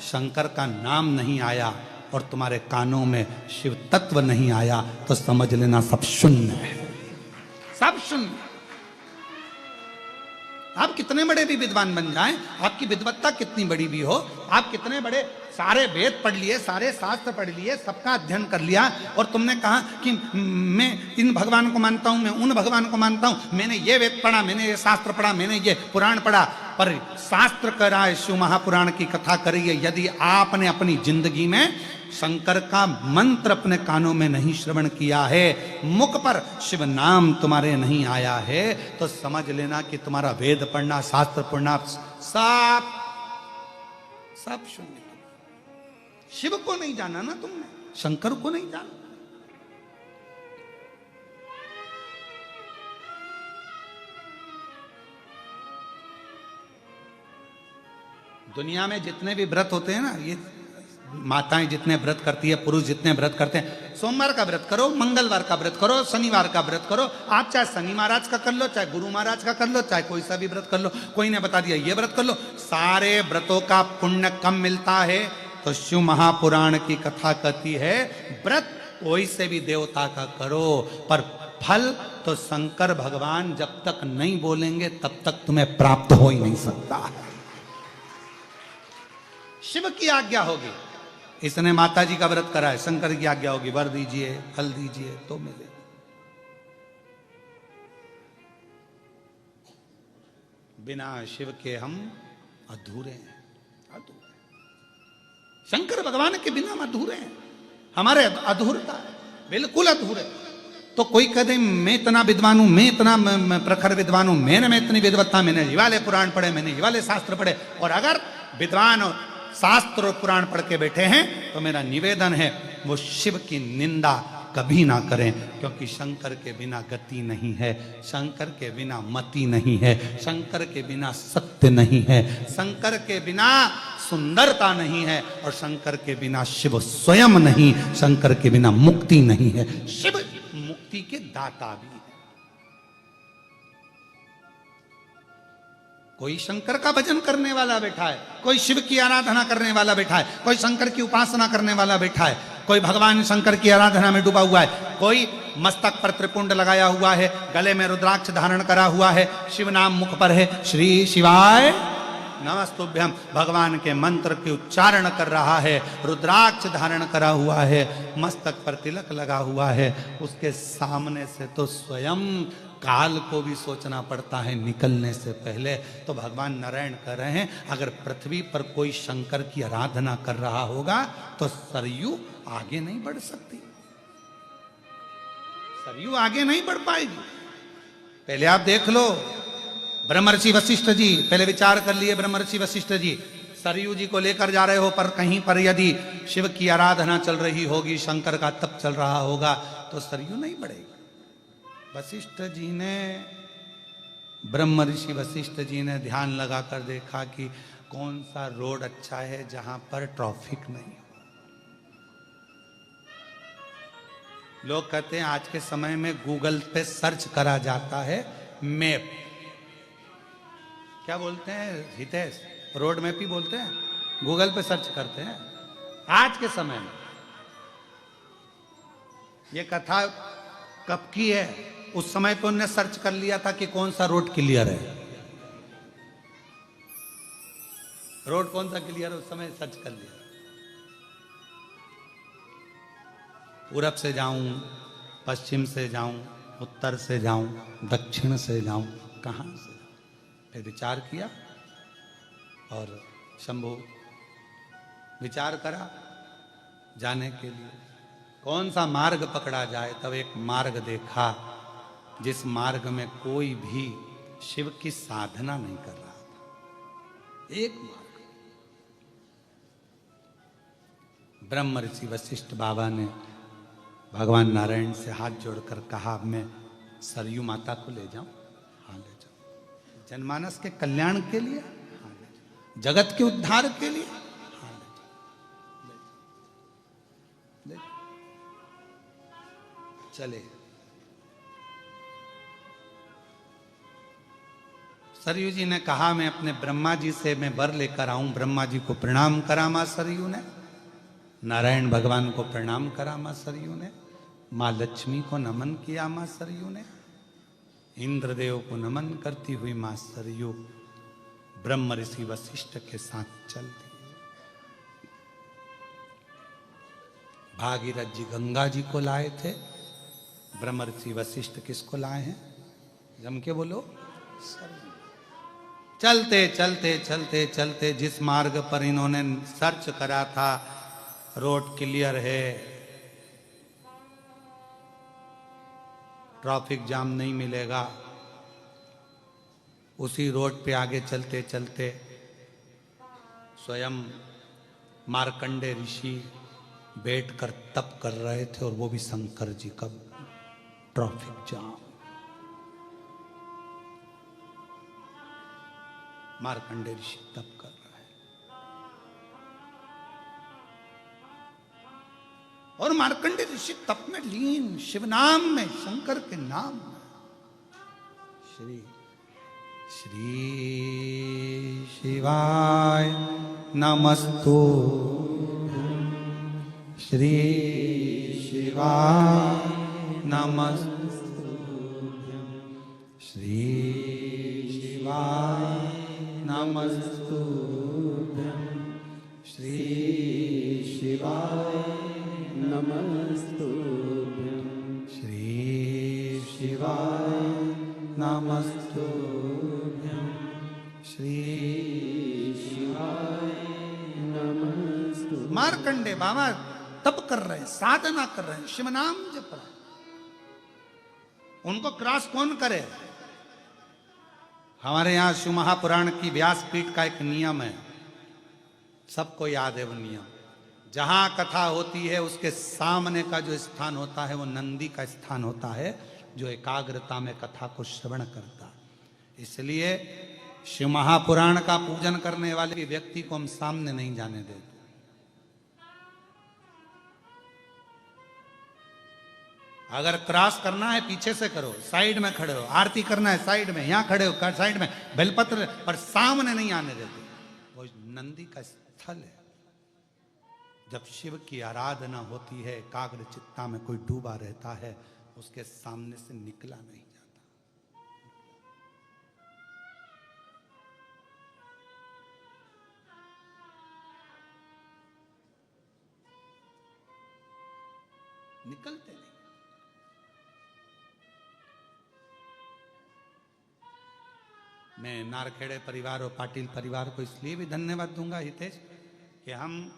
शंकर का नाम नहीं आया और तुम्हारे कानों में शिव तत्व नहीं आया, तो समझ लेना सब शून्य है, सब शून्य। आप कितने बड़े भी विद्वान बन जाएं, आपकी विद्वत्ता कितनी बड़ी भी हो, आप कितने बड़े सारे वेद पढ़ लिए, सारे शास्त्र पढ़ लिए, सबका अध्ययन कर लिया, और तुमने कहा कि मैं इन भगवान को मानता हूं, मैं उन भगवान को मानता हूं, मैंने ये वेद पढ़ा, मैंने ये शास्त्र पढ़ा, मैंने ये पुराण पढ़ा, पर शास्त्र कर रहा है, शिव महापुराण की कथा करिए, यदि आपने अपनी जिंदगी में शंकर का मंत्र अपने कानों में नहीं श्रवण किया है, मुख पर शिव नाम तुम्हारे नहीं आया है, तो समझ लेना कि तुम्हारा वेद पढ़ना, शास्त्र पढ़ना सब शून्य। शिव को नहीं जाना ना तुमने, शंकर को नहीं जाना। दुनिया में जितने भी व्रत होते हैं ना, ये माताएं जितने व्रत करती है, पुरुष जितने व्रत करते हैं, सोमवार का व्रत करो, मंगलवार का व्रत करो, शनिवार का व्रत करो। आप चाहे शनि महाराज का कर लो, चाहे गुरु महाराज का कर लो, चाहे कोई सा भी व्रत कर लो। कोई ने बता दिया ये व्रत कर लो, सारे व्रतों का पुण्य कम मिलता है। तो शिव महापुराण की कथा कहती है व्रत कोई से भी देवता का करो, पर फल तो शंकर भगवान जब तक नहीं बोलेंगे तब तक तुम्हें प्राप्त हो ही नहीं सकता। शिव की आज्ञा होगी, इसने माता जी का व्रत करा है, शंकर की आज्ञा होगी, वर दीजिए, फल दीजिए तो मिले। बिना शिव के हम अधूरे हैं, अधूरे। शंकर भगवान के बिना हम अधूरे हैं, हमारे अधूरता है, बिल्कुल अधूरे। तो कोई कहते मैं इतना विद्वान हूं, मैं इतना प्रखर विद्वान हूं, मैंने में इतनी विद्वत्ता, मैंने ये वाले पुराण पढ़े, मैंने ये वाले शास्त्र पढ़े। और अगर विद्वान और शास्त्र और पुराण पढ़ के बैठे हैं तो मेरा निवेदन है वो शिव की निंदा कभी ना करें, क्योंकि शंकर के बिना गति नहीं है, शंकर के बिना मति नहीं है, शंकर के बिना सत्य नहीं है, शंकर के बिना सुंदरता नहीं है, और शंकर के बिना शिव स्वयं नहीं, शंकर के बिना मुक्ति नहीं है। शिव मुक्ति के दाता भी है। कोई शंकर का भजन करने वाला बैठा है, कोई शिव की आराधना करने वाला बैठा है, कोई शंकर की उपासना करने वाला बैठा है, कोई भगवान शंकर की आराधना में डूबा हुआ है, कोई मस्तक पर त्रिपुंड लगाया हुआ है, गले में रुद्राक्ष धारण करा हुआ है, शिव नाम मुख पर है, श्री शिवाय नमस्तुभ्यम भगवान के मंत्र के उच्चारण कर रहा है, रुद्राक्ष धारण करा हुआ है, मस्तक पर तिलक लगा हुआ है। उसके सामने से तो स्वयं काल को भी सोचना पड़ता है निकलने से पहले। तो भगवान नारायण कह रहे हैं अगर पृथ्वी पर कोई शंकर की आराधना कर रहा होगा तो सरयू आगे नहीं बढ़ सकती, सरयू आगे नहीं बढ़ पाएगी। पहले आप देख लो, ब्रह्मर्षि वशिष्ठ जी, पहले विचार कर लिए ब्रह्मर्षि वशिष्ठ जी, सरयू जी को लेकर जा रहे हो, पर कहीं पर यदि शिव की आराधना चल रही होगी, शंकर का तप चल रहा होगा, तो सरयू नहीं बढ़ेगी। वशिष्ठ जी ने, ब्रह्म ऋषि वशिष्ठ जी ने ध्यान लगाकर देखा कि कौन सा रोड अच्छा है जहां पर ट्रैफिक नहीं हो। लोग कहते हैं आज के समय में गूगल पे सर्च करा जाता है मैप, क्या बोलते हैं हितेश, रोड मैप ही बोलते हैं, गूगल पे सर्च करते हैं आज के समय में। ये कथा कब की है? उस समय पे उन्होंने सर्च कर लिया था कि कौन सा रोड क्लियर है, रोड कौन सा क्लियर है उस समय सर्च कर लिया। पूरब से जाऊं, पश्चिम से जाऊं, उत्तर से जाऊं, दक्षिण से जाऊं, कहां से? फिर विचार किया और शंभु विचार करा जाने के लिए कौन सा मार्ग पकड़ा जाए। तब एक मार्ग देखा जिस मार्ग में कोई भी शिव की साधना नहीं कर रहा था, एक मार्ग। ब्रह्म ऋषि वशिष्ठ बाबा ने भगवान नारायण से हाथ जोड़कर कहा मैं सरयू माता को ले जाऊं? हाँ ले जाओ। जनमानस के कल्याण के लिए? हाँ ले जाओ। जगत के उद्धार के लिए? हाँ ले जाओ, ले जाओ। चले। सरयू जी ने कहा मैं अपने ब्रह्मा जी से मैं वर लेकर आऊं। ब्रह्मा जी को प्रणाम करा मां सरयू ने, नारायण भगवान को प्रणाम करा मां सरयू ने, मां लक्ष्मी को नमन किया मां सरयू ने, इंद्रदेव को नमन करती हुई मां सरयू ब्रह्म ऋषि वशिष्ठ के साथ चल दी। भागीरथ जी गंगा जी को लाए थे, ब्रह्म ऋषि वशिष्ठ किसको लाए हैं? जम के बोलो, सरयू। चलते चलते चलते चलते जिस मार्ग पर इन्होंने सर्च करा था रोड क्लियर है, ट्रैफिक जाम नहीं मिलेगा, उसी रोड पे आगे चलते चलते स्वयं मार्कंडे ऋषि बैठकर तप कर रहे थे और वो भी शंकर जी का ट्रैफिक जाम। मार्कंडे ऋषि तप कर रहे हैं और मार्कंडे ऋषि तप में लीन, शिव नाम में, शंकर के नाम में। श्री श्री शिवाय नमस्तु, श्री शिवाय नमस्तु, श्री शिवाय नमस्तु, श्री शिवाय नमस्तुभ्यं श्री शिवाय नमस्तुभ्यं, श्री शिवाय नमस्तुभ्यं। मार्कंडे बाबा तप कर रहे हैं, साधना कर रहे हैं, शिव नाम जप रहे हैं। उनको क्रॉस कौन करे? हमारे यहां शिव महापुराण की व्यासपीठ का एक नियम है, सबको याद है वो नियम। जहां कथा होती है उसके सामने का जो स्थान होता है वो नंदी का स्थान होता है, जो एकाग्रता में कथा को श्रवण करता। इसलिए शिव महापुराण का पूजन करने वाले व्यक्ति को हम सामने नहीं जाने देते। अगर क्रॉस करना है पीछे से करो, साइड में खड़े हो, आरती करना है साइड में, यहां खड़े हो साइड में, बेलपत्र पर सामने नहीं आने देते। वो नंदी का स्थल है। जब शिव की आराधना होती है, एकाग्र चित्ता में कोई डूबा रहता है, उसके सामने से निकला नहीं जाता। निकलते नहीं। मैं नारखेड़े परिवार और पाटिल परिवार को इसलिए भी धन्यवाद दूंगा हितेश, कि हम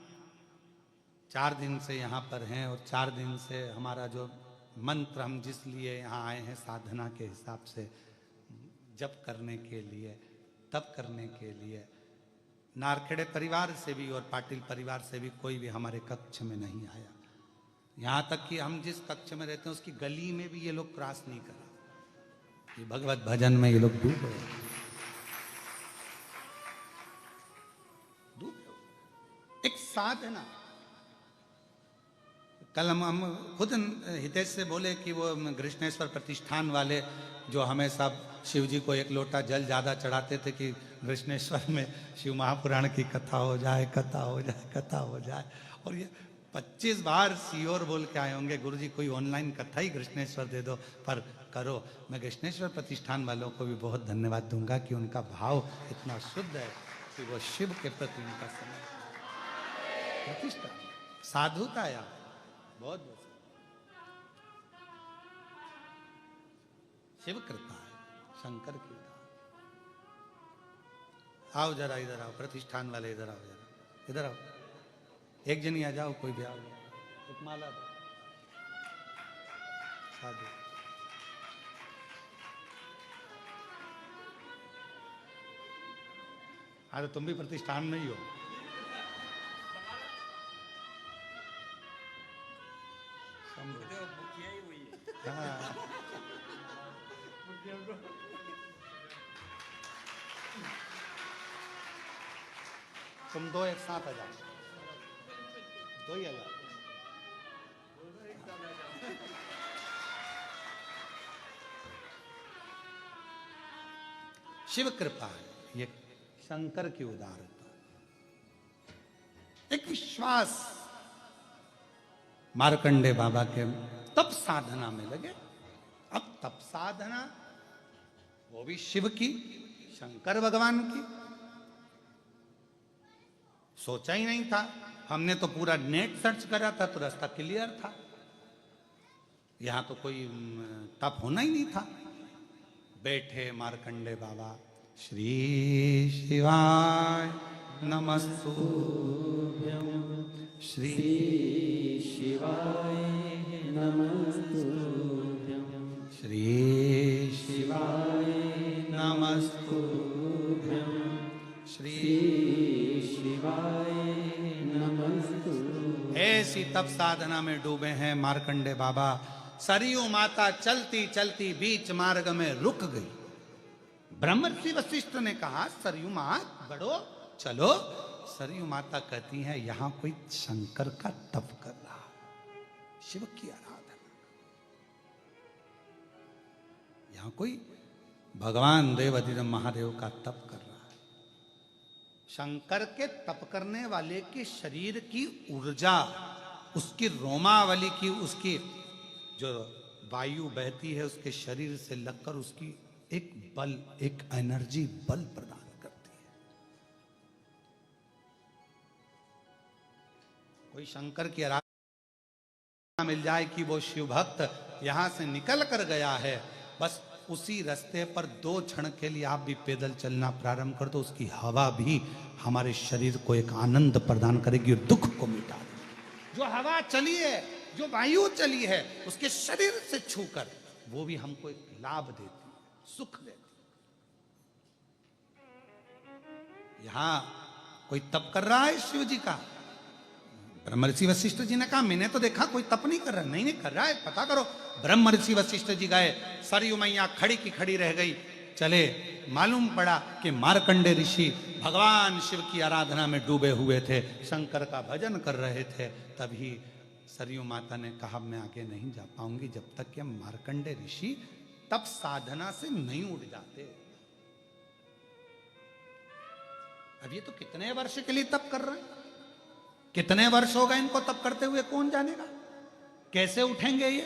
4 दिन से यहाँ पर हैं और 4 दिन से हमारा जो मंत्र हम जिस लिए यहाँ आए हैं साधना के हिसाब से, जप करने के लिए, तप करने के लिए, नारखेड़े परिवार से भी और पाटिल परिवार से भी कोई भी हमारे कक्ष में नहीं आया। यहाँ तक कि हम जिस कक्ष में रहते हैं उसकी गली में भी ये लोग क्रॉस नहीं कर रहे। ये भगवत भजन में ये लोग डूब रहे हैं। एक साधना। कल हम खुद हितेश से बोले कि वो कृष्णेश्वर प्रतिष्ठान वाले जो हमेशा शिव जी को 1 लोटा जल ज़्यादा चढ़ाते थे कि कृष्णेश्वर में शिव महापुराण की कथा हो जाए, कथा हो जाए, कथा हो जाए, और ये 25 बार सियोर बोल के आए होंगे, गुरुजी कोई ऑनलाइन कथा ही कृष्णेश्वर दे दो पर करो। मैं कृष्णेश्वर प्रतिष्ठान वालों को भी बहुत धन्यवाद दूंगा कि उनका भाव इतना शुद्ध है कि वो शिव के प्रति उनका समय प्रतिष्ठा, साधुता या बहुत शिव कृपा है, शंकर की कृपा। आओ जरा इधर आओ, प्रतिष्ठान वाले इधर आओ, जरा इधर आओ, एक जनी आ जाओ, कोई भी आओ, एक माला दो। साधु अरे तुम भी प्रतिष्ठान में ही हो। हाँ। तुम 2 एक साथ आ जाओ, 2 ही आ जाओ। शिव कृपा है, ये शंकर की उदारता, एक विश्वास। मार्कंडे बाबा के तप साधना में लगे। अब तप साधना वो भी शिव की, शंकर भगवान की। सोचा ही नहीं था, हमने तो पूरा नेट सर्च करा था तो रास्ता क्लियर था, यहां तो कोई तप होना ही नहीं था। बैठे मार्कंडे बाबा, श्री शिवाय नमस्तुभ्यं, श्री शिवाय नमस्तुभ्यं, श्री शिवाय नमस्तुभ्यं, श्री शिवाय नमः। तप साधना में डूबे हैं मार्कंडे बाबा। सरयू माता चलती चलती बीच मार्ग में रुक गई। ब्रह्मर्षि वशिष्ठ ने कहा सरयू माँ बढ़ो चलो। सरयू माता कहती हैं यहां कोई शंकर का तप कर रहा, शिव की आराधना, यहां कोई भगवान देवाधिदेव महादेव का तप कर रहा है। शंकर के तप करने वाले के शरीर की ऊर्जा, उसकी रोमावली की, उसकी जो वायु बहती है उसके शरीर से लगकर उसकी एक बल, एक एनर्जी बल प्रदान करती है। कोई शंकर की आराधना मिल जाए कि वो शिव भक्त यहां से निकल कर गया है, बस उसी रास्ते पर 2 क्षण के लिए आप भी पैदल चलना प्रारंभ कर दो, उसकी हवा भी हमारे शरीर को एक आनंद प्रदान करेगी और दुख को मिटा देगी। जो हवा चली है, जो वायु चली है, उसके शरीर से छूकर वो भी हमको एक लाभ देती है, सुख देती। यहां कोई तप कर रहा है शिव जी का। ब्रह्मर्षि वशिष्ठ जी ने कहा मैंने तो देखा कोई तप नहीं कर रहा। नहीं कर रहा है, पता करो। ब्रह्मर्षि वशिष्ठ जी गए, सरयू मैया खड़ी की खड़ी रह गई। चले, मालूम पड़ा कि मार्कंडे ऋषि भगवान शिव की आराधना में डूबे हुए थे, शंकर का भजन कर रहे थे। तभी सरयू माता ने कहा मैं आगे नहीं जा पाऊंगी जब तक कि मार्कंडे ऋषि तप साधना से नहीं उठ जाते। अब ये तो कितने वर्ष के लिए तप कर रहे हैं, कितने वर्ष हो गए इनको तप करते हुए, कौन जानेगा कैसे उठेंगे ये।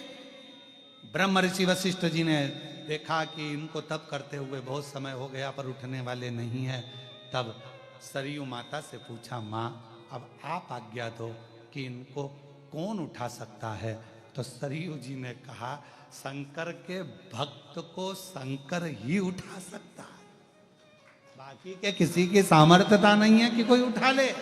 ब्रह्म ऋषि वशिष्ठ जी ने देखा कि इनको तप करते हुए बहुत समय हो गया पर उठने वाले नहीं है। तब सरयू माता से पूछा माँ अब आप आज्ञा दो कि इनको कौन उठा सकता है। तो सरयू जी ने कहा शंकर के भक्त को शंकर ही उठा सकता है, बाकी के किसी की सामर्थ्यता नहीं है कि कोई उठा ले।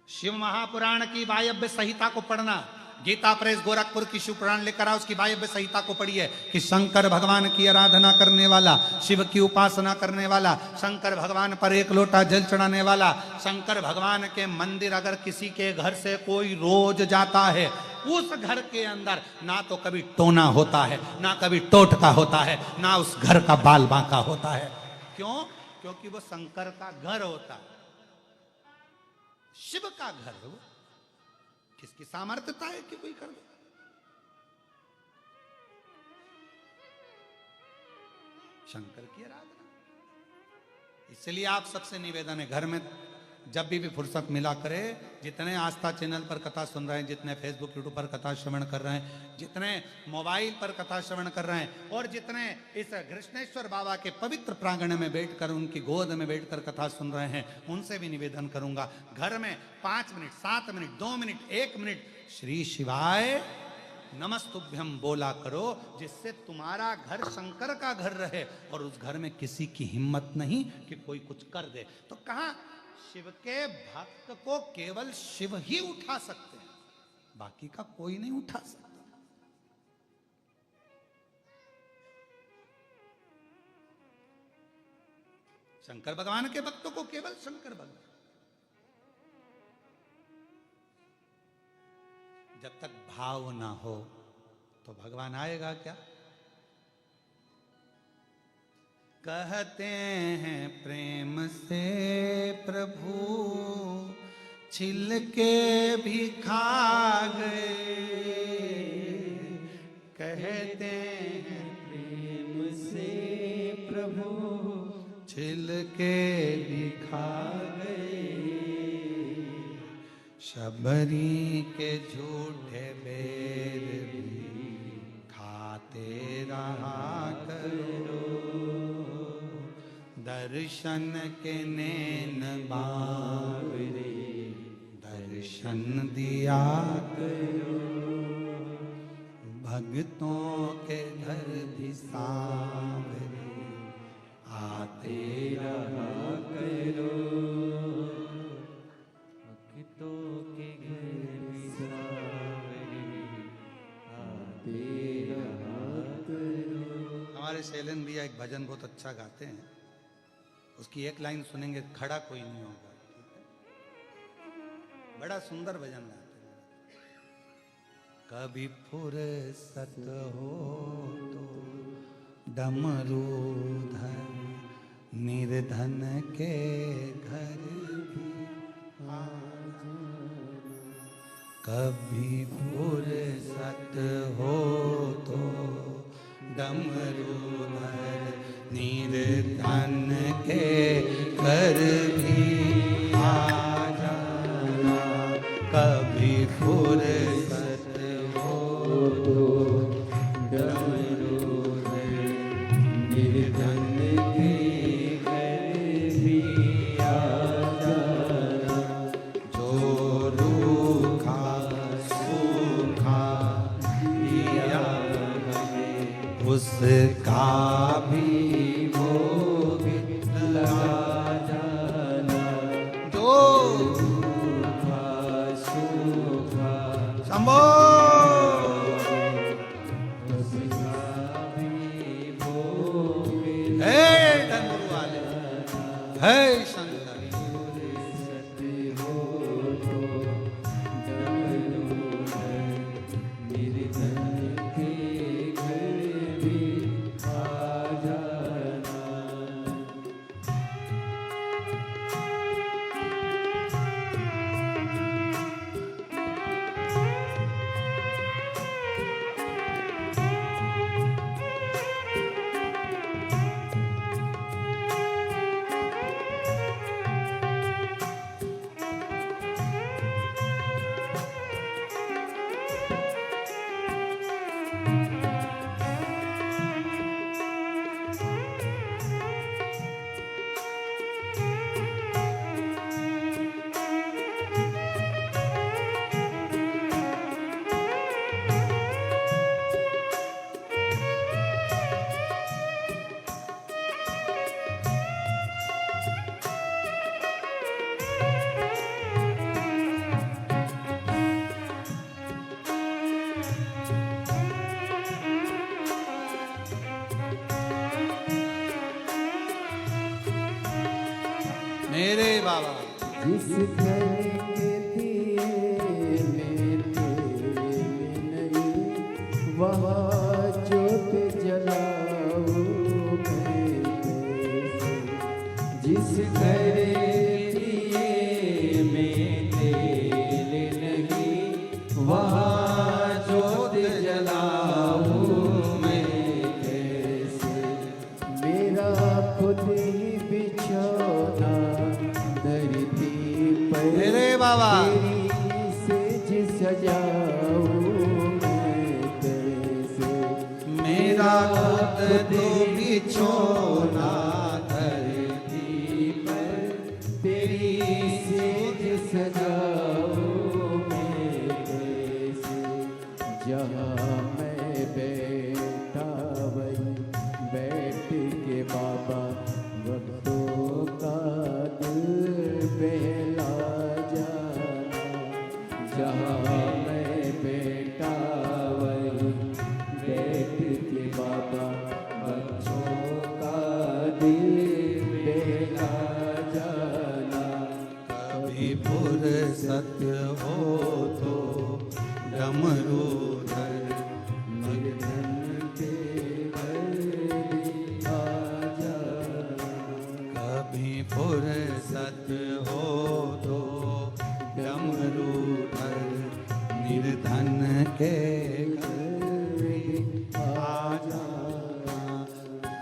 शिव महापुराण की वायव्य संहिता को पढ़ना, गीता प्रेस गोरखपुर की शिव पुराण लेकर आओ, उसकी वायव्य संहिता को पढ़िए कि शंकर भगवान की आराधना करने वाला, शिव की उपासना करने वाला, शंकर भगवान पर 1 लोटा जल चढ़ाने वाला, शंकर भगवान के मंदिर अगर किसी के घर से कोई रोज जाता है, उस घर के अंदर ना तो कभी टोना होता है, ना कभी टोटका होता है, ना उस घर का बाल बांका होता है। क्यों? क्योंकि वो शंकर का घर होता है, शिव का घर है वो। किसकी सामर्थ्यता है कि कोई कर दे। शंकर की आराधना। इसलिए आप सबसे निवेदन है घर में जब भी फुर्सत मिला करे, जितने आस्था चैनल पर कथा सुन रहे हैं, जितने फेसबुक यूट्यूब पर कथा श्रवण कर रहे हैं, जितने मोबाइल पर कथा श्रवण कर रहे हैं और जितने इस कृष्णेश्वर बाबा के पवित्र प्रांगण में बैठकर उनकी गोद में बैठकर कथा सुन रहे हैं, उनसे भी निवेदन करूंगा घर में 5 minute 7 minute 2 minute 1 minute Shri शिवाय नमस्तुभ्यम बोला करो, जिससे तुम्हारा घर शंकर का घर रहे और उस घर में किसी की हिम्मत नहीं कि कोई कुछ कर दे। तो कहा शिव के भक्त को केवल शिव ही उठा सकते हैं, बाकी का कोई नहीं उठा सकता। शंकर भगवान के भक्तों को केवल शंकर भगवान। जब तक भाव ना हो तो भगवान आएगा क्या? कहते हैं प्रेम से प्रभु छिलके भी खा गए, कहते हैं प्रेम से प्रभु छिलके भी खा गए, शबरी के झूठे बेर भी खाते रहा करो, दर्शन के नैन बावरे दर्शन दिया करो, भक्तों के घर भी सांवरे आते रहा करो, भक्तों के घर भी सांवरे आते रहा करो। हमारे शैलेंद्र भैया भैया एक भजन बहुत अच्छा गाते हैं, उसकी एक लाइन सुनेंगे, खड़ा कोई नहीं होगा, ठीक है? बड़ा सुंदर भजन गाते हैं। कभी फुर्सत हो तो डमरूधर निर्धन के घर भी आ जाना। कभी फुर्सत हो तो डमरूधर निर्धन के घर भी आ जाना। कभी फुर्सत हो तो डमरूधर निर्धन के घर भी आ जाना। जो रूखा सूखा दिया उसका भी भोग लगा जाना। जो रूखा सूखा शंभो हे डमरू वाले, हे शंकर, मेरे बाबा जिस घर के दिए में तेल नहीं, वहाँ जोत जलाऊं मैं कैसे। जिस घर के दिए में तेल नहीं, वहाँ जोत जलाऊं मैं कैसे। मेरा खुद ही बिछौना धरती पर मेरे बाबा तेरी सेज सजाऊं मैं कैसे। मेरा खुद तो बिछोना धरती पर तेरी सेज सजाऊं मैं कैसे। जहाँ मैं बैठा वहीं बैठ के बाबा भक्तों का दिल बहला जाना। जहाँ मैं बैठा वहीं बैठ के बाबा बच्चों का दिल बहला जाना। कभी फुर्सत हो तो डमरूधर निर्धन के घर भी आ जाना। कभी फुर्सत हो तो डमरूधर निर्धन के घर भी आ जाना।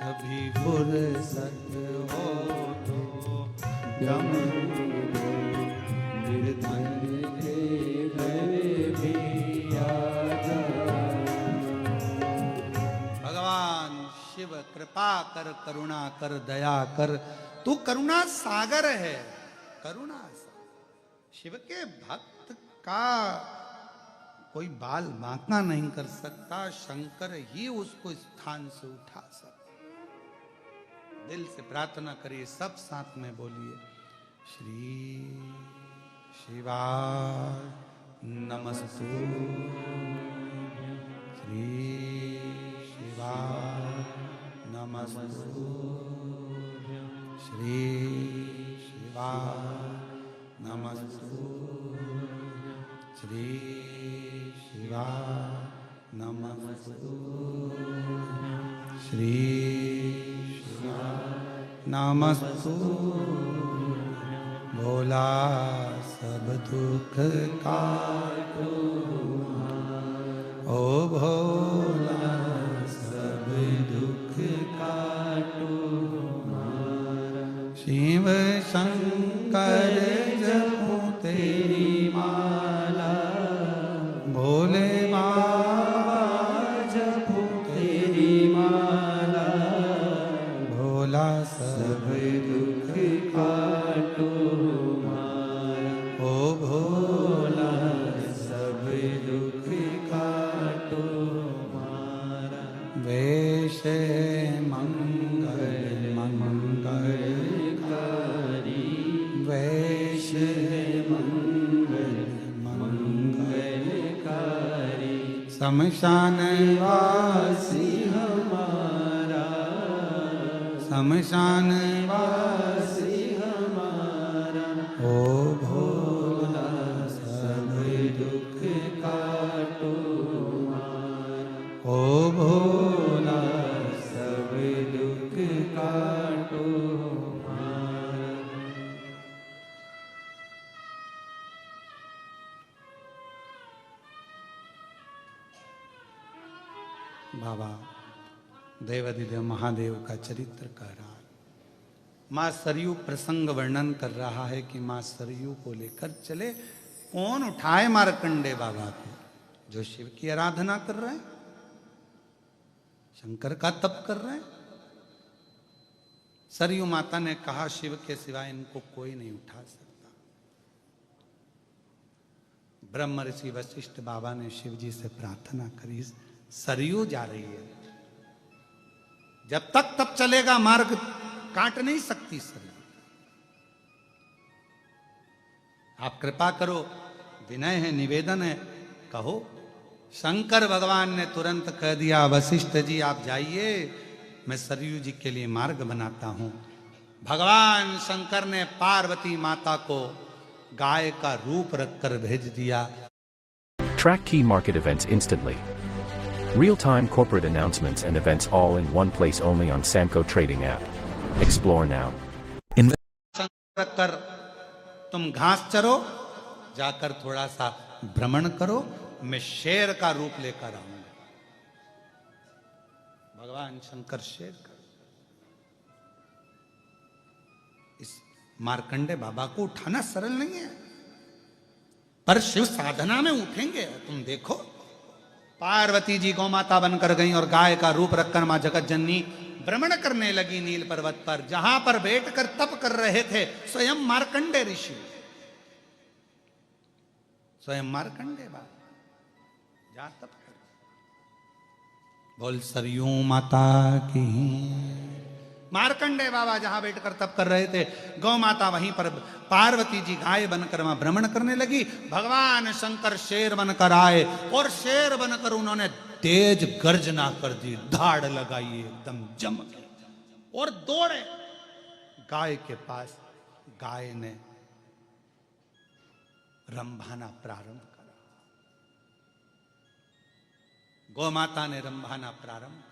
कभी फुर्सत हो तो डमरूधर निर्धन के घर भी आ जाना। भगवान शिव कृपा कर, करुणा कर, दया कर, तू करुणा सागर है। करुणा सागर। शिव के भक्त का कोई बाल बांका नहीं कर सकता, शंकर ही उसको स्थान से उठा सकता। दिल से प्रार्थना करिए, सब साथ में बोलिए, श्री शिवाय नमस्तु, श्री शिवाय नमस्तु श्री शिवा नमस्तु श्री शिवा नमस्तु श्री शिवा नमस्तु भोला सब दुख काटो ओ भोला सब दुख काटो शिव शंकर जपो तेरी माला भोले बाबा जपो तेरी माला भोला सब दुख काटो ओ भोला सब दुख काटो वेश मंगल मंगलकारी वेश मंगल मंगलकारी शमशान वासी हमारा शमशान वासी हमारा ओ भोला सब दुख काटो ओ भोला सब दुख काटो बाबा देवाधिदेव महादेव का चरित्र कह रहा है। माँ सरयू प्रसंग वर्णन कर रहा है कि माँ सरयू को लेकर चले। कौन उठाए मार्कंडे बाबा को, जो शिव की आराधना कर रहे हैं, शंकर का तप कर रहे हैं। सरयू माता ने कहा शिव के सिवाय इनको कोई नहीं उठा सकता। ब्रह्म ऋषि वशिष्ठ बाबा ने शिव जी से प्रार्थना करी, सरयू जा रही है, जब तक तप चलेगा मार्ग काट नहीं सकती सरयू। आप कृपा करो, विनय है, निवेदन है, कहो। शंकर भगवान ने तुरंत कह दिया, वशिष्ठ जी आप जाइए, मैं सरयू जी के लिए मार्ग बनाता हूं। भगवान शंकर ने पार्वती माता को गाय का रूप रखकर भेज दिया। Track key market events instantly. Real-time corporate announcements and events all in one place only on Samco Trading app. Explore now. रखकर तुम घास चरो, जाकर थोड़ा सा भ्रमण करो, मैं शेर का रूप लेकर आऊंगा। भगवान शंकर शेर का। इस मार्कंडे बाबा को उठाना सरल नहीं है, पर शिव साधना में उठेंगे। तुम देखो, पार्वती जी गौ माता बनकर गई और गाय का रूप रखकर मां जगत जननी भ्रमण करने लगी नील पर्वत पर। जहां पर बैठकर तप कर रहे थे स्वयं मार्कंडे ऋषि, स्वयं मार्कंडे बाबा जा तप कर। बोल सरयू माता की। मार्कंडे बाबा जहां बैठकर तप कर रहे थे, गौ माता वहीं पर पार्वती जी गाय बनकर वहां भ्रमण करने लगी। भगवान शंकर शेर बनकर आए और शेर बनकर उन्होंने तेज गर्जना कर दी, धाड़ लगाई एकदम जम के और दौड़े गाय के पास। गाय ने रंभाना प्रारंभ करा, गौ माता ने रंभाना प्रारंभ करा।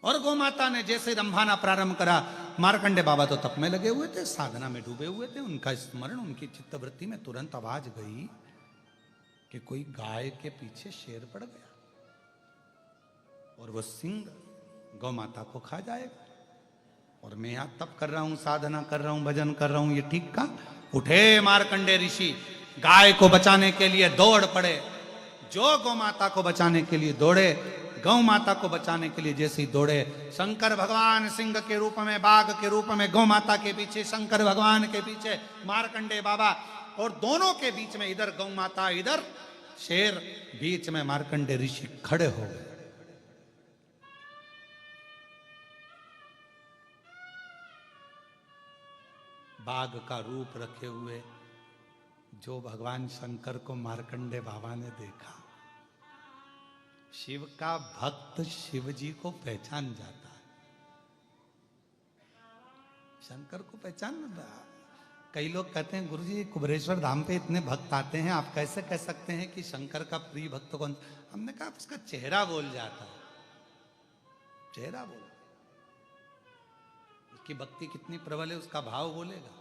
और गौ माता ने जैसे रंभाना प्रारंभ करा, मार्कंडे बाबा तो तप में लगे हुए थे, साधना में डूबे हुए थे। उनका स्मरण, उनकी चित्तवृत्ति में तुरंत आवाज गई कि कोई गाय के पीछे शेर पड़ गया और वो सिंह गौ माता को खा जाएगा। और मैं यहां तप कर रहा हूं, साधना कर रहा हूं, भजन कर रहा हूं, ये ठीक का? उठे मार्कंडे ऋषि, गाय को बचाने के लिए दौड़ पड़े। जो गौ माता को बचाने के लिए दौड़े, गौ माता को बचाने के लिए जैसे ही दौड़े, शंकर भगवान सिंह के रूप में, बाघ के रूप में, गौ माता के पीछे, शंकर भगवान के पीछे मार्कंडे बाबा, और दोनों के बीच में इधर गौ माता, इधर शेर, बीच में मार्कंडे ऋषि खड़े हो गए। बाघ का रूप रखे हुए जो भगवान शंकर को मार्कंडे बाबा ने देखा, शिव का भक्त शिव जी को पहचान जाता है, शंकर को पहचान ना। कई लोग कहते हैं गुरुजी कुबेरेश्वर धाम पे इतने भक्त आते हैं, आप कैसे कह सकते हैं कि शंकर का प्रिय भक्त कौन? हमने कहा उसका चेहरा बोल जाता है, चेहरा बोल, उसकी भक्ति कितनी प्रबल है उसका भाव बोलेगा।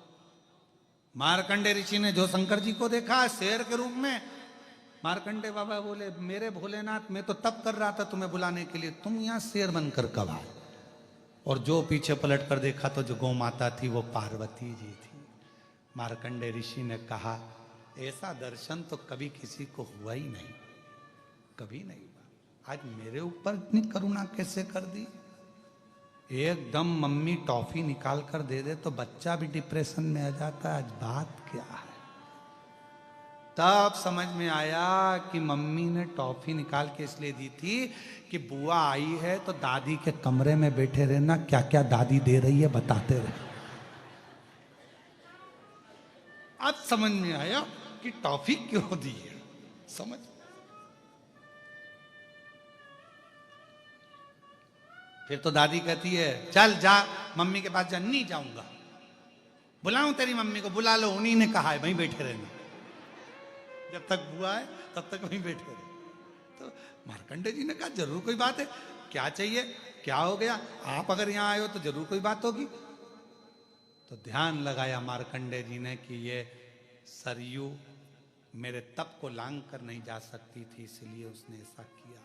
मार्कंडे ऋषि ने जो शंकर जी को देखा शेर के रूप में, मार्कंडे बाबा बोले मेरे भोलेनाथ मैं तो तप कर रहा था तुम्हें बुलाने के लिए, तुम यहाँ शेर बनकर कब आए? और जो पीछे पलट कर देखा तो जो गौ माता थी वो पार्वती जी थी। मार्कंडे ऋषि ने कहा ऐसा दर्शन तो कभी किसी को हुआ ही नहीं, कभी नहीं हुआ। आज मेरे ऊपर इतनी करुणा कैसे कर दी? एकदम मम्मी टॉफी निकाल कर दे दे तो बच्चा भी डिप्रेशन में आ जाता है। आज बात क्या है? तब समझ में आया कि मम्मी ने टॉफी निकाल के इसलिए दी थी कि बुआ आई है तो दादी के कमरे में बैठे रहना, क्या क्या दादी दे रही है बताते रहे। अब समझ में आया कि टॉफी क्यों दी है, समझ। फिर तो दादी कहती है चल जा मम्मी के पास जा। नहीं जाऊंगा, बुलाऊं तेरी मम्मी को? बुला लो, उन्हीं ने कहा है, वहीं बैठे रहना, जब तक बुआ है तब तक वहीं बैठे रहे। तो मार्कंडे जी ने कहा जरूर कोई बात है, क्या चाहिए, क्या हो गया? आप अगर यहां आए हो तो जरूर कोई बात होगी। तो ध्यान लगाया मार्कंडे जी ने कि ये सरयू मेरे तप को लांग कर नहीं जा सकती थी, इसलिए उसने ऐसा किया।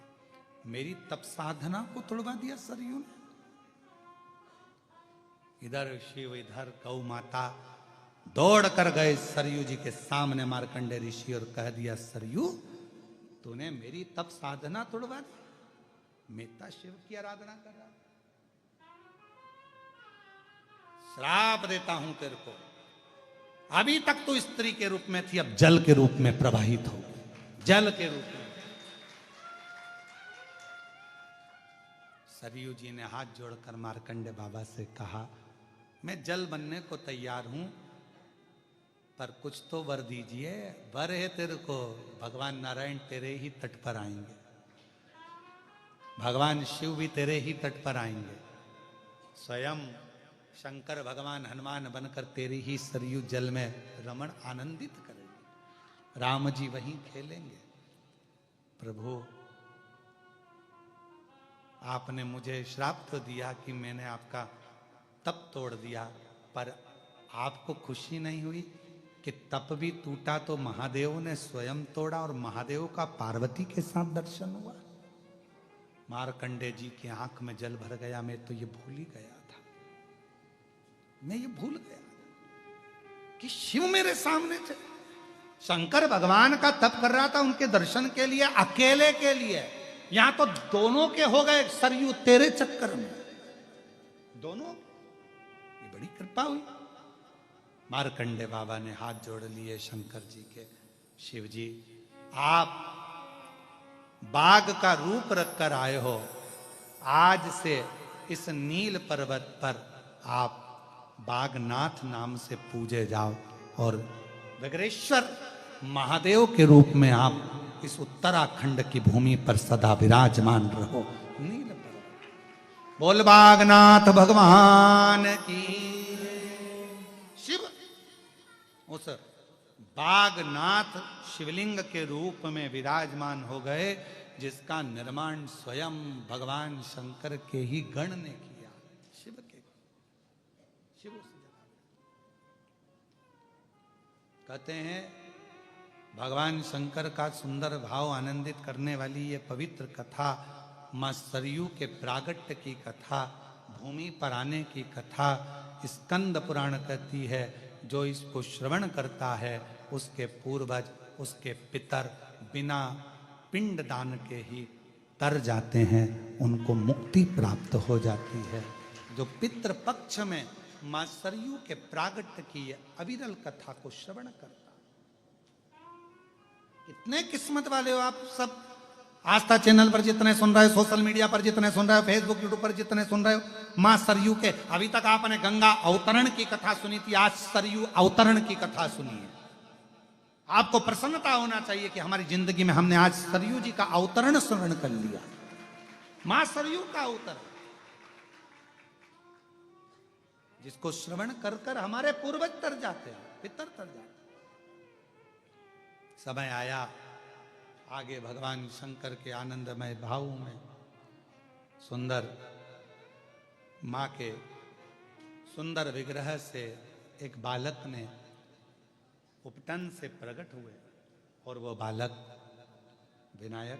मेरी तप साधना को तोड़वा दिया सरयू ने। इधर शिव इधर गौ माता दौड़ कर गए सरयू जी के सामने मार्कंडे ऋषि और कह दिया सरयू तूने मेरी तप साधना तोड़वा दी, मैं तो शिव की आराधना कर रहा, श्राप देता हूं तेरे को। अभी तक तो स्त्री के रूप में थी, अब जल के रूप में प्रवाहित हो, जल के रूप में। सरयू जी ने हाथ जोड़कर मार्कंडे बाबा से कहा मैं जल बनने को तैयार हूं, पर कुछ तो वर दीजिए। वर है तेरे को, भगवान नारायण तेरे ही तट पर आएंगे, भगवान शिव भी तेरे ही तट पर आएंगे, स्वयं शंकर भगवान हनुमान बनकर तेरे ही सरयू जल में रमण आनंदित करेंगे, राम जी वहीं खेलेंगे। प्रभु आपने मुझे श्राप तो दिया कि मैंने आपका तप तोड़ दिया, पर आपको खुशी नहीं हुई कि तप भी टूटा तो महादेव ने स्वयं तोड़ा और महादेव का पार्वती के साथ दर्शन हुआ। मार्कंडे जी की आंख में जल भर गया। मैं तो ये भूल ही गया था, मैं ये भूल गया था कि शिव मेरे सामने थे। शंकर भगवान का तप कर रहा था उनके दर्शन के लिए, अकेले के लिए। यहां तो दोनों के हो गए सरयू तेरे चक्कर में, दोनों। ये बड़ी कृपा हुई। मार्कंडे बाबा ने हाथ जोड़ लिए शंकर जी के। शिव जी आप बाघ का रूप रखकर आए हो, आज से इस नील पर्वत पर आप बागनाथ नाम से पूजे जाओ और विग्रेश्वर महादेव के रूप में आप इस उत्तराखंड की भूमि पर सदा विराजमान रहो। नील पर्वत बोल बागनाथ भगवान की। शिव उस बागनाथ शिवलिंग के रूप में विराजमान हो गए, जिसका निर्माण स्वयं भगवान शंकर के ही गण ने किया। शिव के शिव कहते हैं भगवान शंकर का सुंदर भाव आनंदित करने वाली ये पवित्र कथा, मां सरयू के प्रागट्य की कथा, भूमि पर आने की कथा स्कंद पुराण कहती है। जो इसको श्रवण करता है उसके पूर्वज, उसके पितर बिना पिंड दान के ही तर जाते हैं, उनको मुक्ति प्राप्त हो जाती है। जो पितृ पक्ष में मां सरयू के प्रागट्य की अविरल कथा को श्रवण करता, इतने किस्मत वाले हो आप सब। आस्था चैनल पर जितने सुन रहे हो, सोशल मीडिया पर जितने सुन रहे हो, फेसबुक यूट्यूब पर जितने सुन रहे हो, मां सरयू के, अभी तक आपने गंगा अवतरण की कथा सुनी थी, आज सरयू अवतरण की कथा सुनिए। आपको प्रसन्नता होना चाहिए कि हमारी जिंदगी में हमने आज सरयू जी का अवतरण श्रवण कर लिया। मां सरयू का अवतरण, जिसको श्रवण कर कर हमारे पूर्वज तर जाते हैं, पितर तर जाते हैं। समय आया, आगे भगवान शंकर के आनंदमय भाव में सुंदर मां के सुंदर विग्रह से एक बालक ने उपटन से प्रकट हुए और वो बालक विनायक